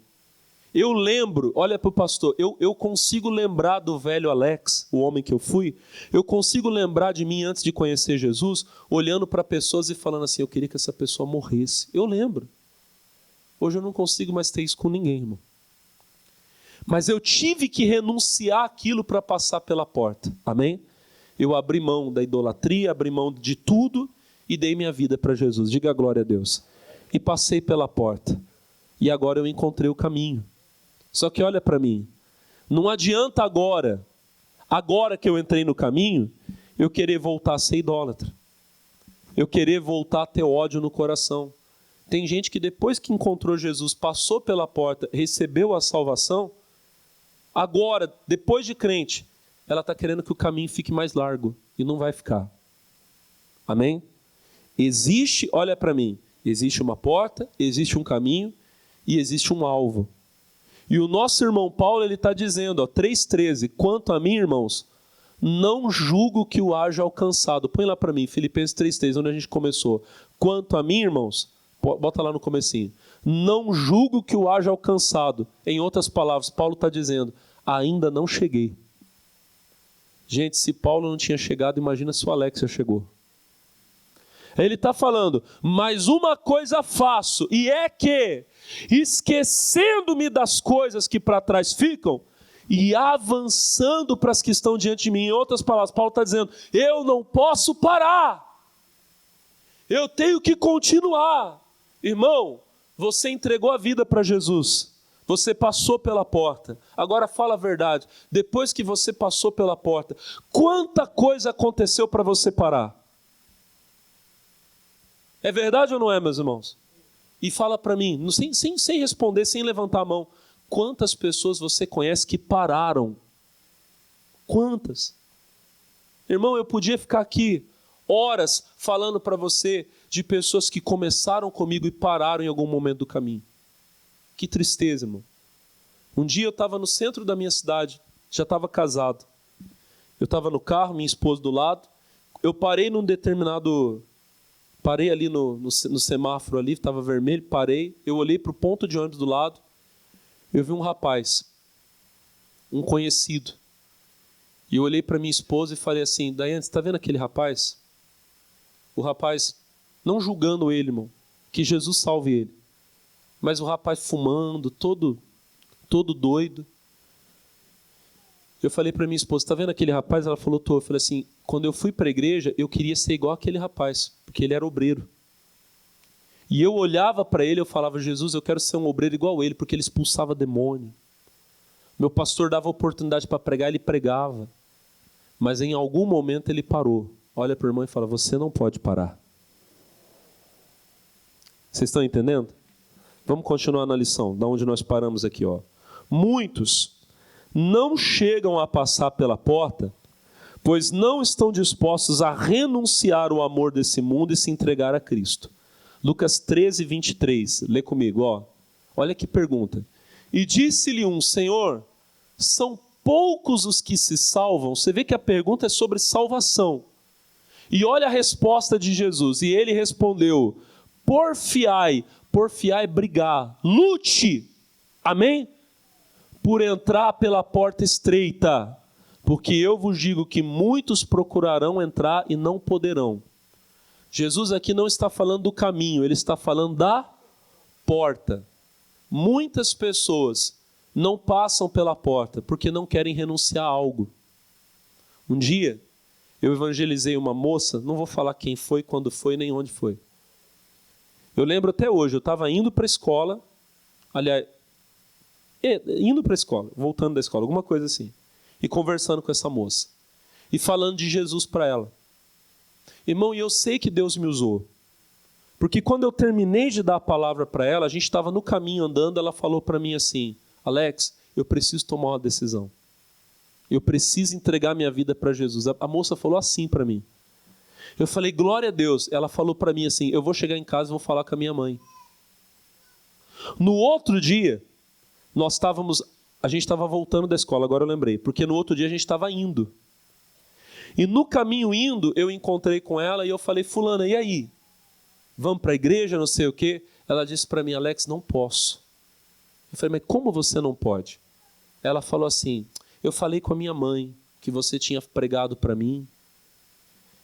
Speaker 2: Eu lembro, olha para o pastor, eu consigo lembrar do velho Alex, o homem que eu fui, eu consigo lembrar de mim antes de conhecer Jesus, olhando para pessoas e falando assim, eu queria que essa pessoa morresse. Eu lembro. Hoje eu não consigo mais ter isso com ninguém, irmão. Mas eu tive que renunciar àquilo para passar pela porta, amém? Eu abri mão da idolatria, abri mão de tudo e dei minha vida para Jesus, diga glória a Deus. E passei pela porta, e agora eu encontrei o caminho. Só que olha para mim, não adianta agora que eu entrei no caminho, eu querer voltar a ser idólatra. Eu querer voltar a ter ódio no coração. Tem gente que depois que encontrou Jesus, passou pela porta, recebeu a salvação, agora, depois de crente, ela está querendo que o caminho fique mais largo, e não vai ficar. Amém? Olha para mim, Existe uma porta, existe um caminho e existe um alvo. E o nosso irmão Paulo, ele está dizendo, 3,13, quanto a mim, irmãos, não julgo que o haja alcançado. Põe lá para mim, Filipenses 3,13, onde a gente começou. Quanto a mim, irmãos, bota lá no comecinho. Não julgo que o haja alcançado. Em outras palavras, Paulo está dizendo, ainda não cheguei. Gente, se Paulo não tinha chegado, imagina se o Alexia chegou. Ele está falando, mas uma coisa faço, e é que, esquecendo-me das coisas que para trás ficam, e avançando para as que estão diante de mim. Em outras palavras, Paulo está dizendo, eu não posso parar, eu tenho que continuar. Irmão, você entregou a vida para Jesus, você passou pela porta, agora fala a verdade, depois que você passou pela porta, quanta coisa aconteceu para você parar? É verdade ou não é, meus irmãos? E fala para mim, sem responder, sem levantar a mão, quantas pessoas você conhece que pararam? Quantas? Irmão, eu podia ficar aqui horas falando para você de pessoas que começaram comigo e pararam em algum momento do caminho. Que tristeza, irmão. Um dia eu estava no centro da minha cidade, já estava casado. Eu estava no carro, minha esposa do lado. Eu parei Parei ali no semáforo ali, estava vermelho, parei. Eu olhei para o ponto de ônibus do lado. Eu vi um rapaz, um conhecido. E eu olhei para minha esposa e falei assim, Daiane, você está vendo aquele rapaz? O rapaz, não julgando ele, irmão, que Jesus salve ele. Mas o rapaz fumando, todo doido. Eu falei para minha esposa, está vendo aquele rapaz? Ela falou, tô. Eu falei assim, quando eu fui para a igreja, eu queria ser igual aquele rapaz, porque ele era obreiro. E eu olhava para ele, eu falava, Jesus, eu quero ser um obreiro igual ele, porque ele expulsava demônio. Meu pastor dava oportunidade para pregar, ele pregava. Mas em algum momento ele parou. Olha para o irmão e fala, você não pode parar. Vocês estão entendendo? Vamos continuar na lição, da onde nós paramos aqui. Muitos não chegam a passar pela porta, pois não estão dispostos a renunciar o amor desse mundo e se entregar a Cristo. Lucas 13, 23, lê comigo, olha que pergunta. E disse-lhe um, Senhor, são poucos os que se salvam? Você vê que a pergunta é sobre salvação. E olha a resposta de Jesus, e ele respondeu, porfiai é brigar, lute, amém? Por entrar pela porta estreita, porque eu vos digo que muitos procurarão entrar e não poderão. Jesus aqui não está falando do caminho, ele está falando da porta. Muitas pessoas não passam pela porta porque não querem renunciar a algo. Um dia, eu evangelizei uma moça, não vou falar quem foi, quando foi, nem onde foi. Eu lembro até hoje, eu estava indo para a escola, voltando da escola, alguma coisa assim, e conversando com essa moça, e falando de Jesus para ela. Irmão, e eu sei que Deus me usou, porque quando eu terminei de dar a palavra para ela, a gente estava no caminho andando, ela falou para mim assim, Alex, eu preciso tomar uma decisão, eu preciso entregar minha vida para Jesus. A moça falou assim para mim. Eu falei, glória a Deus. Ela falou para mim assim, eu vou chegar em casa e vou falar com a minha mãe. No outro dia, a gente estava voltando da escola, agora eu lembrei, porque no outro dia a gente estava indo. E no caminho indo, eu encontrei com ela e eu falei, fulana, e aí? Vamos para a igreja, não sei o quê? Ela disse para mim, Alex, não posso. Eu falei, mas como você não pode? Ela falou assim, eu falei com a minha mãe que você tinha pregado para mim,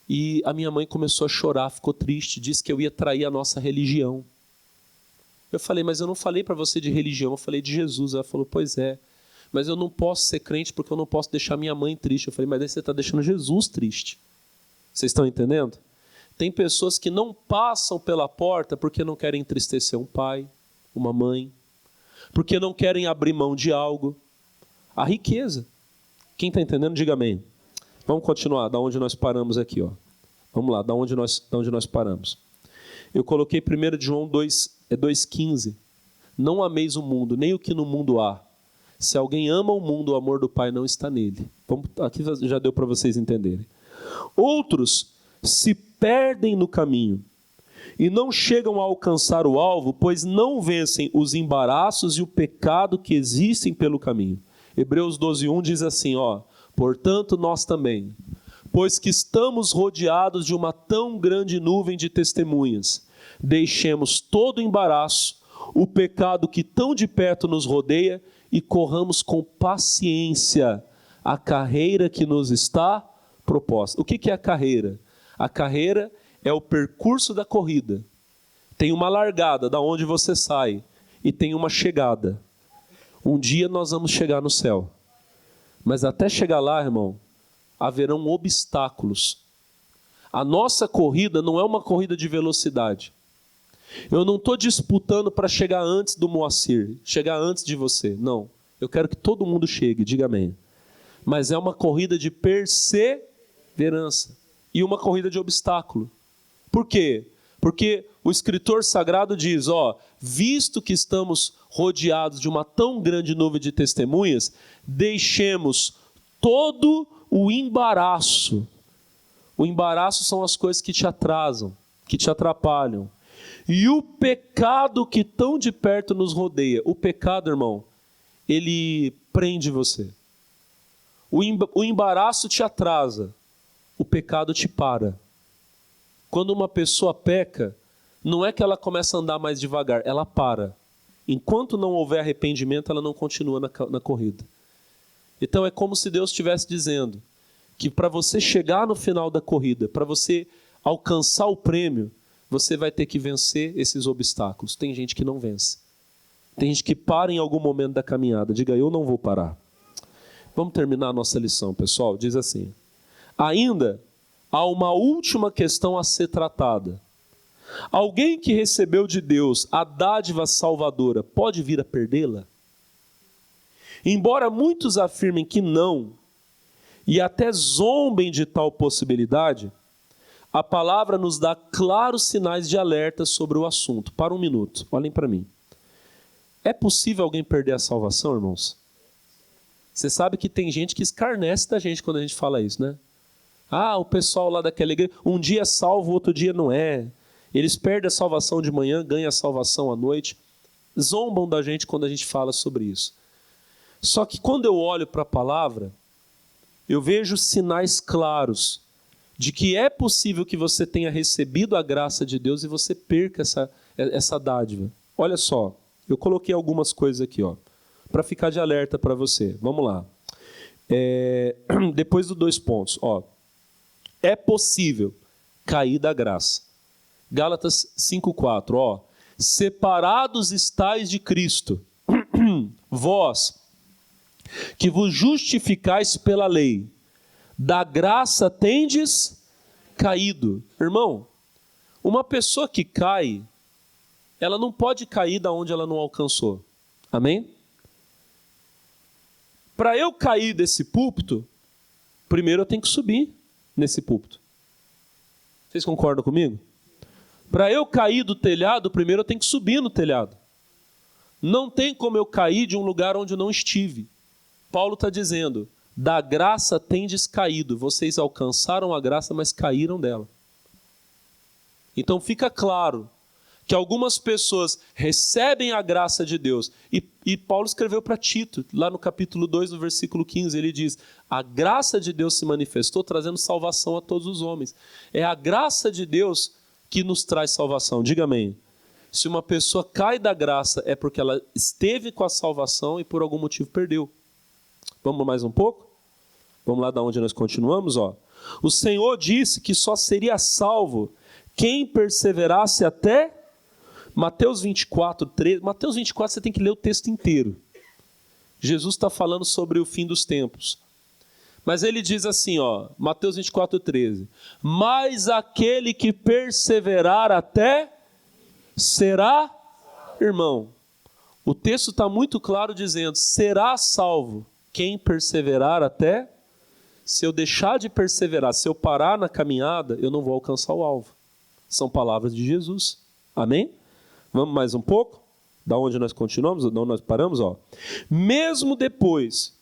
Speaker 2: e a minha mãe começou a chorar, ficou triste, disse que eu ia trair a nossa religião. Eu falei, mas eu não falei para você de religião, eu falei de Jesus. Ela falou, pois é, mas eu não posso ser crente porque eu não posso deixar minha mãe triste. Eu falei, mas aí você está deixando Jesus triste. Vocês estão entendendo? Tem pessoas que não passam pela porta porque não querem entristecer um pai, uma mãe, porque não querem abrir mão de algo. A riqueza. Quem está entendendo, diga amém. Vamos continuar, da onde nós paramos aqui. Vamos lá, da onde nós paramos. Eu coloquei 1 João 2,15. Não ameis o mundo, nem o que no mundo há. Se alguém ama o mundo, o amor do Pai não está nele. Aqui já deu para vocês entenderem. Outros se perdem no caminho e não chegam a alcançar o alvo, pois não vencem os embaraços e o pecado que existem pelo caminho. Hebreus 12:1 diz assim, portanto nós também, pois que estamos rodeados de uma tão grande nuvem de testemunhas, deixemos todo o embaraço, o pecado que tão de perto nos rodeia e corramos com paciência a carreira que nos está proposta. O que é a carreira? A carreira é o percurso da corrida. Tem uma largada, da onde você sai, e tem uma chegada. Um dia nós vamos chegar no céu. Mas até chegar lá, irmão, haverão obstáculos. A nossa corrida não é uma corrida de velocidade. Eu não estou disputando para chegar antes do Moacir, chegar antes de você. Não. Eu quero que todo mundo chegue, diga amém. Mas é uma corrida de perseverança e uma corrida de obstáculo. Por quê? Porque o escritor sagrado diz, visto que estamos rodeados de uma tão grande nuvem de testemunhas, deixemos todo o embaraço. O embaraço são as coisas que te atrasam, que te atrapalham. E o pecado que tão de perto nos rodeia. O pecado, irmão, ele prende você. O embaraço te atrasa. O pecado te para. Quando uma pessoa peca, não é que ela começa a andar mais devagar, ela para. Enquanto não houver arrependimento, ela não continua na corrida. Então é como se Deus estivesse dizendo que para você chegar no final da corrida, para você alcançar o prêmio, você vai ter que vencer esses obstáculos. Tem gente que não vence. Tem gente que para em algum momento da caminhada. Diga, eu não vou parar. Vamos terminar a nossa lição, pessoal. Diz assim, ainda há uma última questão a ser tratada. Alguém que recebeu de Deus a dádiva salvadora pode vir a perdê-la? Embora muitos afirmem que não, e até zombem de tal possibilidade, a palavra nos dá claros sinais de alerta sobre o assunto. Para um minuto, olhem para mim. É possível alguém perder a salvação, irmãos? Você sabe que tem gente que escarnece da gente quando a gente fala isso, né? O pessoal lá daquela igreja, um dia é salvo, outro dia não é. Eles perdem a salvação de manhã, ganham a salvação à noite. Zombam da gente quando a gente fala sobre isso. Só que quando eu olho para a palavra, eu vejo sinais claros de que é possível que você tenha recebido a graça de Deus e você perca essa dádiva. Olha só, eu coloquei algumas coisas aqui, para ficar de alerta para você. Vamos lá. Depois dos 2 pontos, é possível cair da graça. Gálatas 5:4, separados estáis de Cristo, vós que vos justificais pela lei, da graça tendes caído. Irmão, uma pessoa que cai, ela não pode cair da onde ela não alcançou. Amém? Para eu cair desse púlpito, primeiro eu tenho que subir nesse púlpito. Vocês concordam comigo? Para eu cair do telhado, primeiro eu tenho que subir no telhado. Não tem como eu cair de um lugar onde eu não estive. Paulo está dizendo, da graça tendes caído. Vocês alcançaram a graça, mas caíram dela. Então fica claro que algumas pessoas recebem a graça de Deus. E Paulo escreveu para Tito, lá no capítulo 2, no versículo 15, ele diz, a graça de Deus se manifestou trazendo salvação a todos os homens. É a graça de Deus que nos traz salvação. Diga amém. Se uma pessoa cai da graça, é porque ela esteve com a salvação e por algum motivo perdeu. Vamos mais um pouco? Vamos lá da onde nós continuamos, O Senhor disse que só seria salvo quem perseverasse até Mateus 24, 13. Mateus 24 você tem que ler o texto inteiro. Jesus está falando sobre o fim dos tempos. Mas ele diz assim, Mateus 24, 13. Mas aquele que perseverar até será, irmão. O texto está muito claro dizendo, será salvo quem perseverar até. Se eu deixar de perseverar, se eu parar na caminhada, eu não vou alcançar o alvo. São palavras de Jesus. Amém? Vamos mais um pouco? Da onde nós continuamos? Da onde nós paramos? Mesmo depois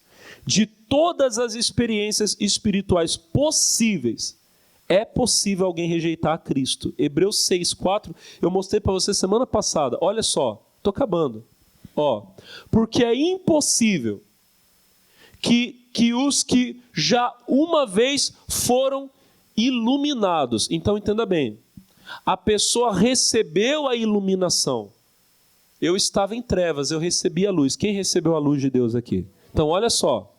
Speaker 2: de todas as experiências espirituais possíveis, É possível alguém rejeitar a Cristo. Hebreus 6:4, eu mostrei para você semana passada. Olha só, estou acabando. Porque é impossível que os que já uma vez foram iluminados. Então entenda bem, a pessoa recebeu a iluminação. Eu estava em trevas, eu recebi a luz. Quem recebeu a luz de Deus aqui? Então olha só,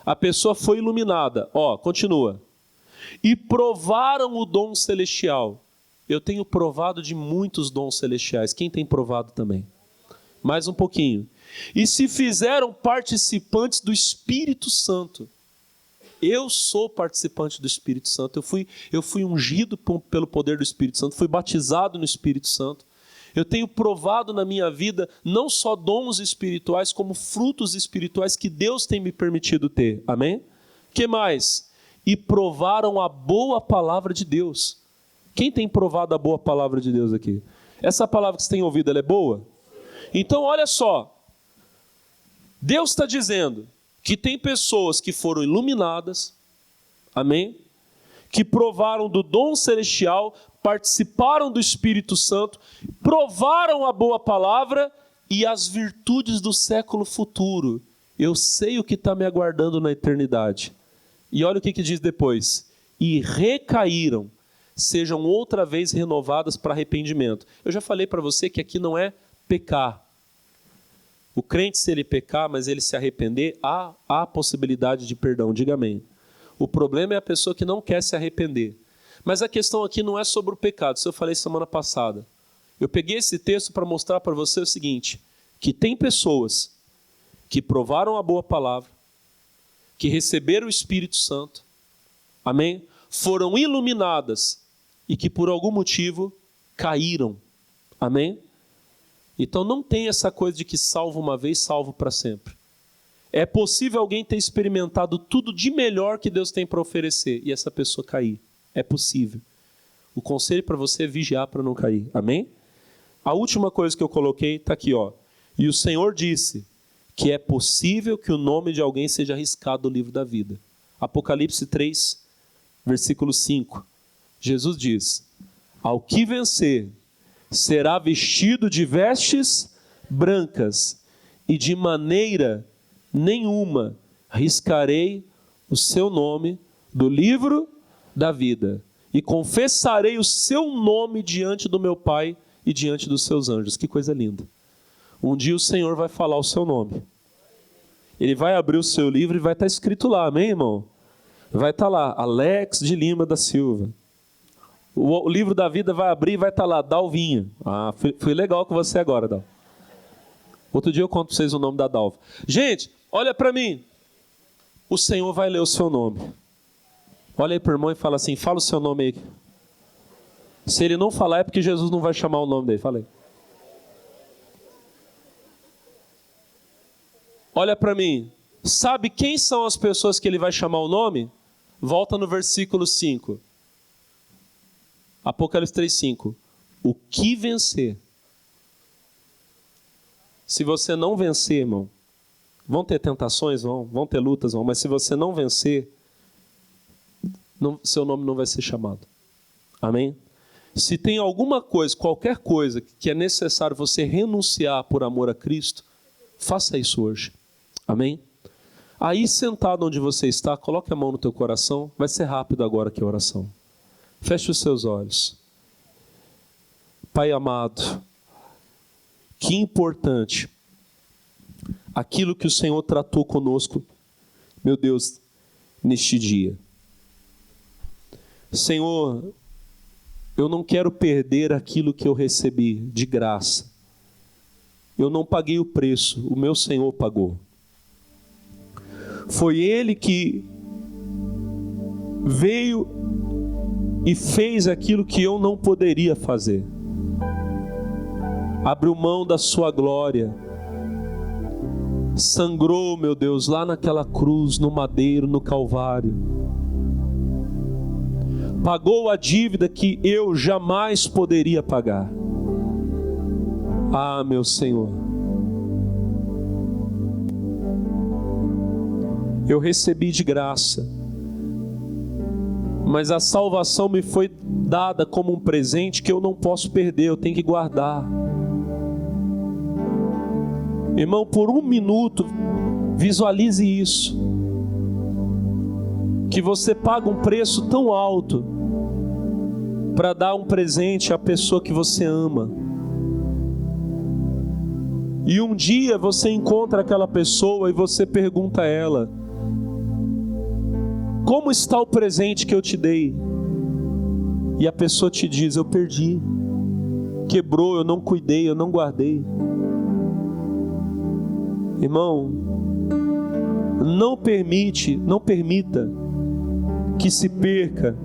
Speaker 2: a pessoa foi iluminada. Continua. E provaram o dom celestial. Eu tenho provado de muitos dons celestiais. Quem tem provado também? Mais um pouquinho. E se fizeram participantes do Espírito Santo. Eu sou participante do Espírito Santo. Eu fui ungido pelo poder do Espírito Santo. Fui batizado no Espírito Santo. Eu tenho provado na minha vida não só dons espirituais, como frutos espirituais que Deus tem me permitido ter. Amém? Que mais? E provaram a boa palavra de Deus. Quem tem provado a boa palavra de Deus aqui? Essa palavra que você tem ouvido, ela é boa? Então olha só. Deus está dizendo que tem pessoas que foram iluminadas, amém? Que provaram do dom celestial, participaram do Espírito Santo, provaram a boa palavra e as virtudes do século futuro. Eu sei o que está me aguardando na eternidade. E olha o que diz depois. E recaíram, sejam outra vez renovadas para arrependimento. Eu já falei para você que aqui não é pecar. O crente, se ele pecar, mas ele se arrepender, há possibilidade de perdão. Diga amém. O problema é a pessoa que não quer se arrepender. Mas a questão aqui não é sobre o pecado. Isso eu falei semana passada. Eu peguei esse texto para mostrar para você o seguinte, que tem pessoas que provaram a boa palavra, que receberam o Espírito Santo, amém? Foram iluminadas e que por algum motivo caíram, amém? Então não tem essa coisa de que salvo uma vez, salvo para sempre. É possível alguém ter experimentado tudo de melhor que Deus tem para oferecer e essa pessoa cair. É possível. O conselho para você é vigiar para não cair, amém? A última coisa que eu coloquei está aqui, E o Senhor disse que é possível que o nome de alguém seja arriscado do livro da vida. Apocalipse 3, versículo 5. Jesus diz, ao que vencer, será vestido de vestes brancas, e de maneira nenhuma riscarei o seu nome do livro da vida, e confessarei o seu nome diante do meu Pai e diante dos seus anjos. Que coisa linda. Um dia o Senhor vai falar o seu nome. Ele vai abrir o seu livro e vai estar escrito lá, amém, irmão? Vai estar lá, Alex de Lima da Silva. O livro da vida vai abrir e vai estar lá, Dalvinha. Fui legal com você agora, Dal. Outro dia eu conto para vocês o nome da Dalva. Gente, olha para mim. O Senhor vai ler o seu nome. Olha aí para o irmão e fala assim, fala o seu nome aí. Se ele não falar é porque Jesus não vai chamar o nome dele. Fala aí. Olha para mim. Sabe quem são as pessoas que ele vai chamar o nome? Volta no versículo 5. Apocalipse 3:5. O que vencer? Se você não vencer, irmão, vão ter tentações, vão ter lutas, mas se você não vencer, seu nome não vai ser chamado. Amém? Se tem alguma coisa, qualquer coisa que é necessário você renunciar por amor a Cristo, faça isso hoje. Amém? Aí sentado onde você está, coloque a mão no teu coração. Vai ser rápido agora aqui a oração. Feche os seus olhos. Pai amado, que importante aquilo que o Senhor tratou conosco, meu Deus, neste dia. Senhor, eu não quero perder aquilo que eu recebi de graça. Eu não paguei o preço, o meu Senhor pagou. Foi Ele que veio e fez aquilo que eu não poderia fazer. Abriu mão da sua glória. Sangrou, meu Deus, lá naquela cruz, no madeiro, no Calvário. Pagou a dívida que eu jamais poderia pagar. Ah, meu Senhor. Eu recebi de graça. Mas a salvação me foi dada como um presente que eu não posso perder, eu tenho que guardar. Irmão, por um minuto, visualize isso. Que você paga um preço tão alto para dar um presente à pessoa que você ama. E um dia você encontra aquela pessoa e você pergunta a ela: como está o presente que eu te dei? E a pessoa te diz: eu perdi, quebrou, eu não cuidei, eu não guardei. Irmão, não permita que se perca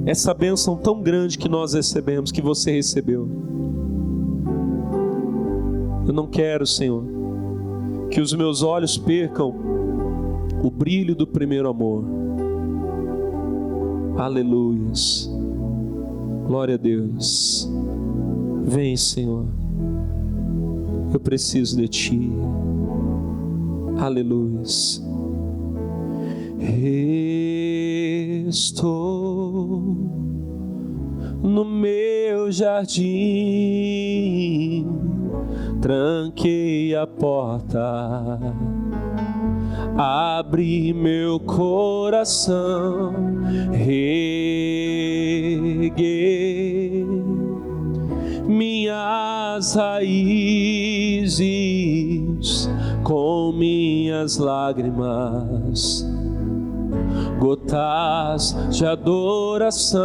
Speaker 2: essa bênção tão grande que nós recebemos, que você recebeu. Eu não quero, Senhor, que os meus olhos percam o brilho do primeiro amor. Aleluias. Glória a Deus. Vem, Senhor. Eu preciso de Ti. Aleluias. Estou no meu jardim, tranquei a porta, abri meu coração, reguei minhas raízes com minhas lágrimas, gotas de adoração.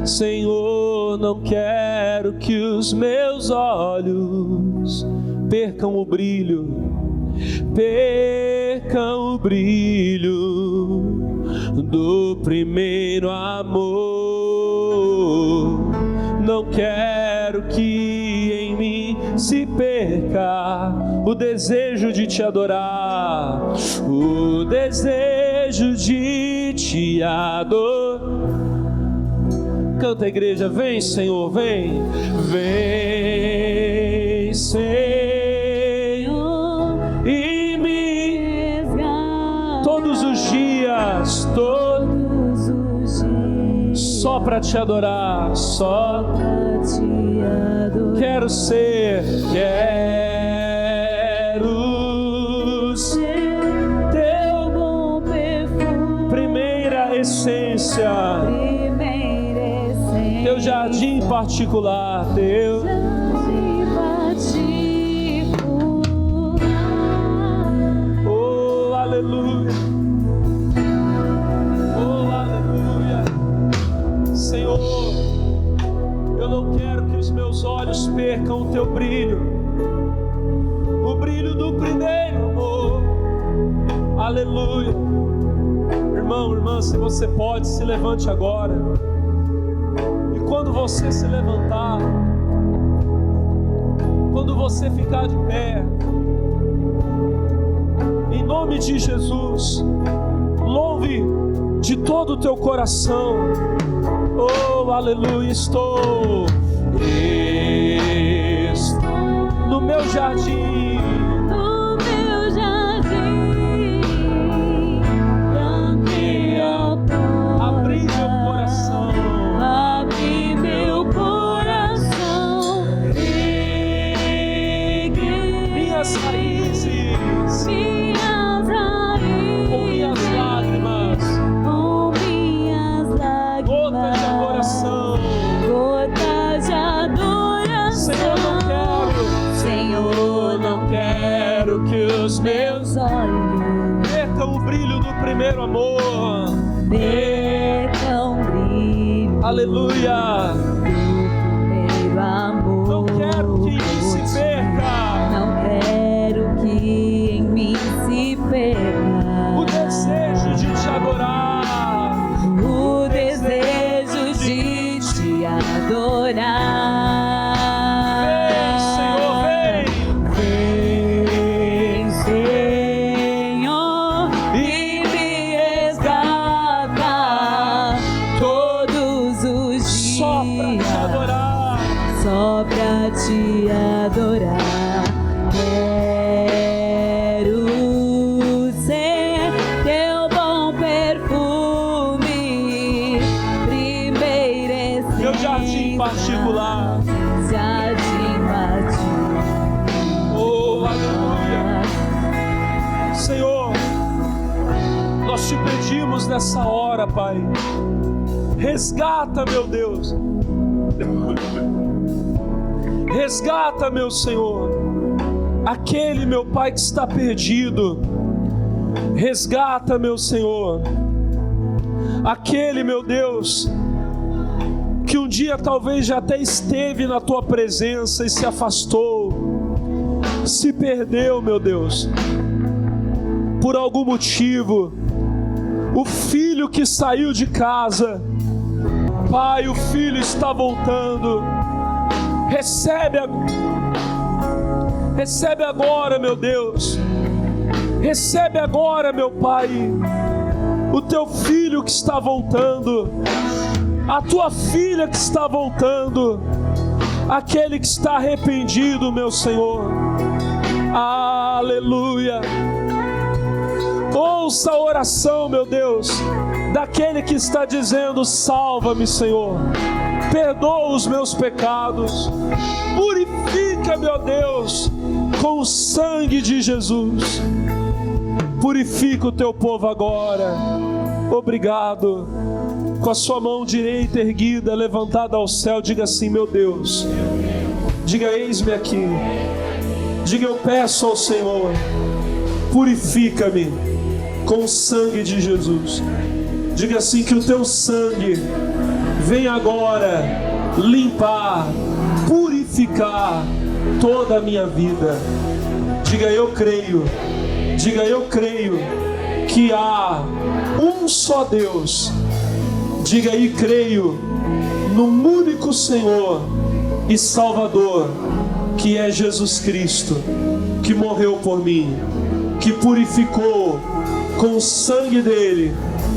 Speaker 2: Senhor, não quero que os meus olhos percam o brilho do primeiro amor. Não quero que em mim se perca o desejo de te adorar, o desejo de te adorar. Canta, igreja, vem, Senhor, vem, vem, Senhor, e me resgata todos os dias, só para te adorar, só para te adorar. Quero ser teu bom perfume, primeira essência, teu jardim particular, teu jardim particular. Oh, aleluia. Oh, aleluia. Senhor, eu não quero que os meus olhos percam o teu brilho, o brilho do primeiro amor. Aleluia. Irmão, irmã, se você pode, se levante agora. Quando você se levantar, quando você ficar de pé, em nome de Jesus, louve de todo o teu coração. Oh, aleluia, estou no meu jardim. Os meus olhos percam o brilho do primeiro amor, percam o brilho, aleluia, do primeiro amor. Não quero que em mim se perca, não quero que em mim se perca o desejo de te adorar, o desejo de te adorar. Só pra te adorar, quero te pedimos nessa hora, Pai. Resgata, meu Deus. Resgata, meu Senhor, aquele, meu Pai, que está perdido. Resgata, meu Senhor, aquele, meu Deus, que um dia talvez já até esteve na Tua presença e se afastou, se perdeu, meu Deus, por algum motivo. O filho que saiu de casa, Pai, o filho está voltando. Recebe agora, meu Deus. Recebe agora, meu Pai, o teu filho que está voltando, a tua filha que está voltando, aquele que está arrependido, meu Senhor. Aleluia. Ouça a oração, meu Deus, daquele que está dizendo: salva-me, Senhor, perdoa os meus pecados, purifica, meu Deus, com o sangue de Jesus. Purifica o teu povo agora. Obrigado. Com a sua mão direita erguida, levantada ao céu, diga assim: meu Deus. Diga: eis-me aqui. Diga: eu peço ao Senhor, purifica-me com o sangue de Jesus. Diga assim: que o teu sangue venha agora limpar, purificar toda a minha vida. Diga: eu creio. Diga: eu creio que há um só Deus. Diga: e creio no único Senhor e Salvador, que é Jesus Cristo, que morreu por mim, que purificou com o sangue dele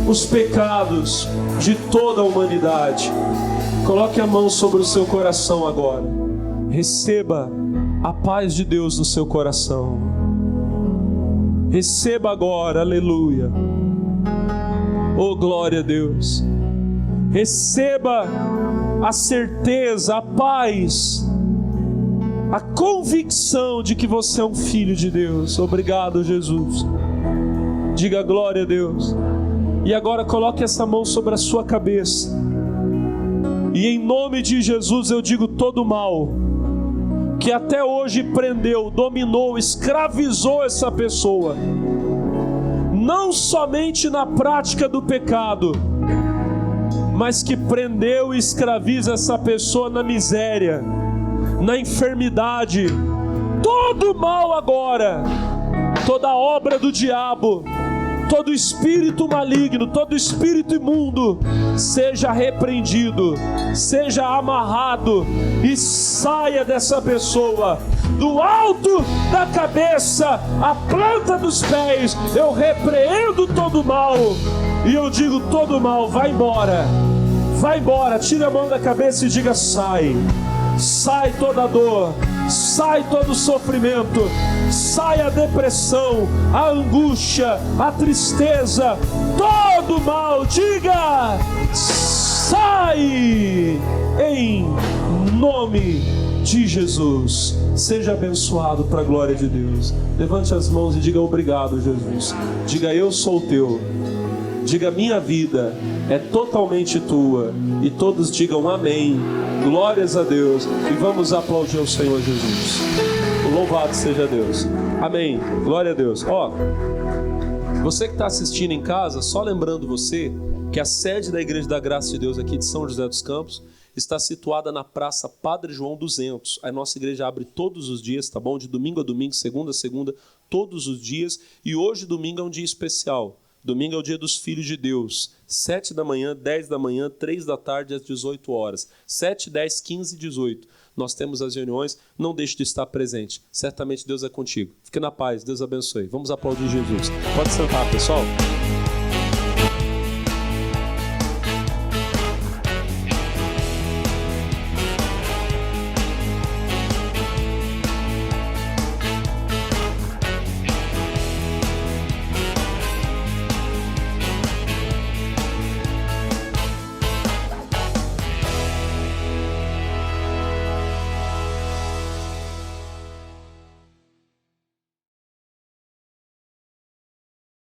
Speaker 2: os pecados de toda a humanidade. Coloque a mão sobre o seu coração agora. Receba a paz de Deus no seu coração. Receba agora, aleluia. Oh, glória a Deus. Receba a certeza, a paz, a convicção de que você é um filho de Deus. Obrigado, Jesus. Diga: glória a Deus. E agora coloque essa mão sobre a sua cabeça. E em nome de Jesus eu digo: todo mal que até hoje prendeu, dominou, escravizou essa pessoa, não somente na prática do pecado, mas que prendeu e escraviza essa pessoa na miséria, na enfermidade, todo mal agora, toda obra do diabo, todo espírito maligno, todo espírito imundo, seja repreendido, seja amarrado e saia dessa pessoa, do alto da cabeça à planta dos pés. Eu repreendo todo mal e eu digo: todo mal, vai embora, vai embora. Tira a mão da cabeça e diga: sai. Sai toda dor, sai todo sofrimento, sai a depressão, a angústia, a tristeza, todo mal. Diga: sai em nome de Jesus. Seja abençoado para a glória de Deus. Levante as mãos e diga: obrigado, Jesus. Diga: eu sou teu. Diga: minha vida é totalmente tua. E todos digam amém. Glórias a Deus. E vamos aplaudir o Senhor Jesus. Louvado seja Deus. Amém. Glória a Deus. Você que está assistindo em casa, só lembrando você que a sede da Igreja da Graça de Deus aqui de São José dos Campos está situada na Praça Padre João 200. A nossa igreja abre todos os dias, tá bom? De domingo a domingo, segunda a segunda, todos os dias. E hoje, domingo, é um dia especial. Domingo é o dia dos filhos de Deus. 7 da manhã, 10 da manhã, 3 da tarde, às 18 horas. 7, 10, 15 e 18. Nós temos as reuniões, não deixe de estar presente. Certamente Deus é contigo. Fique na paz, Deus abençoe. Vamos aplaudir Jesus. Pode sentar, pessoal.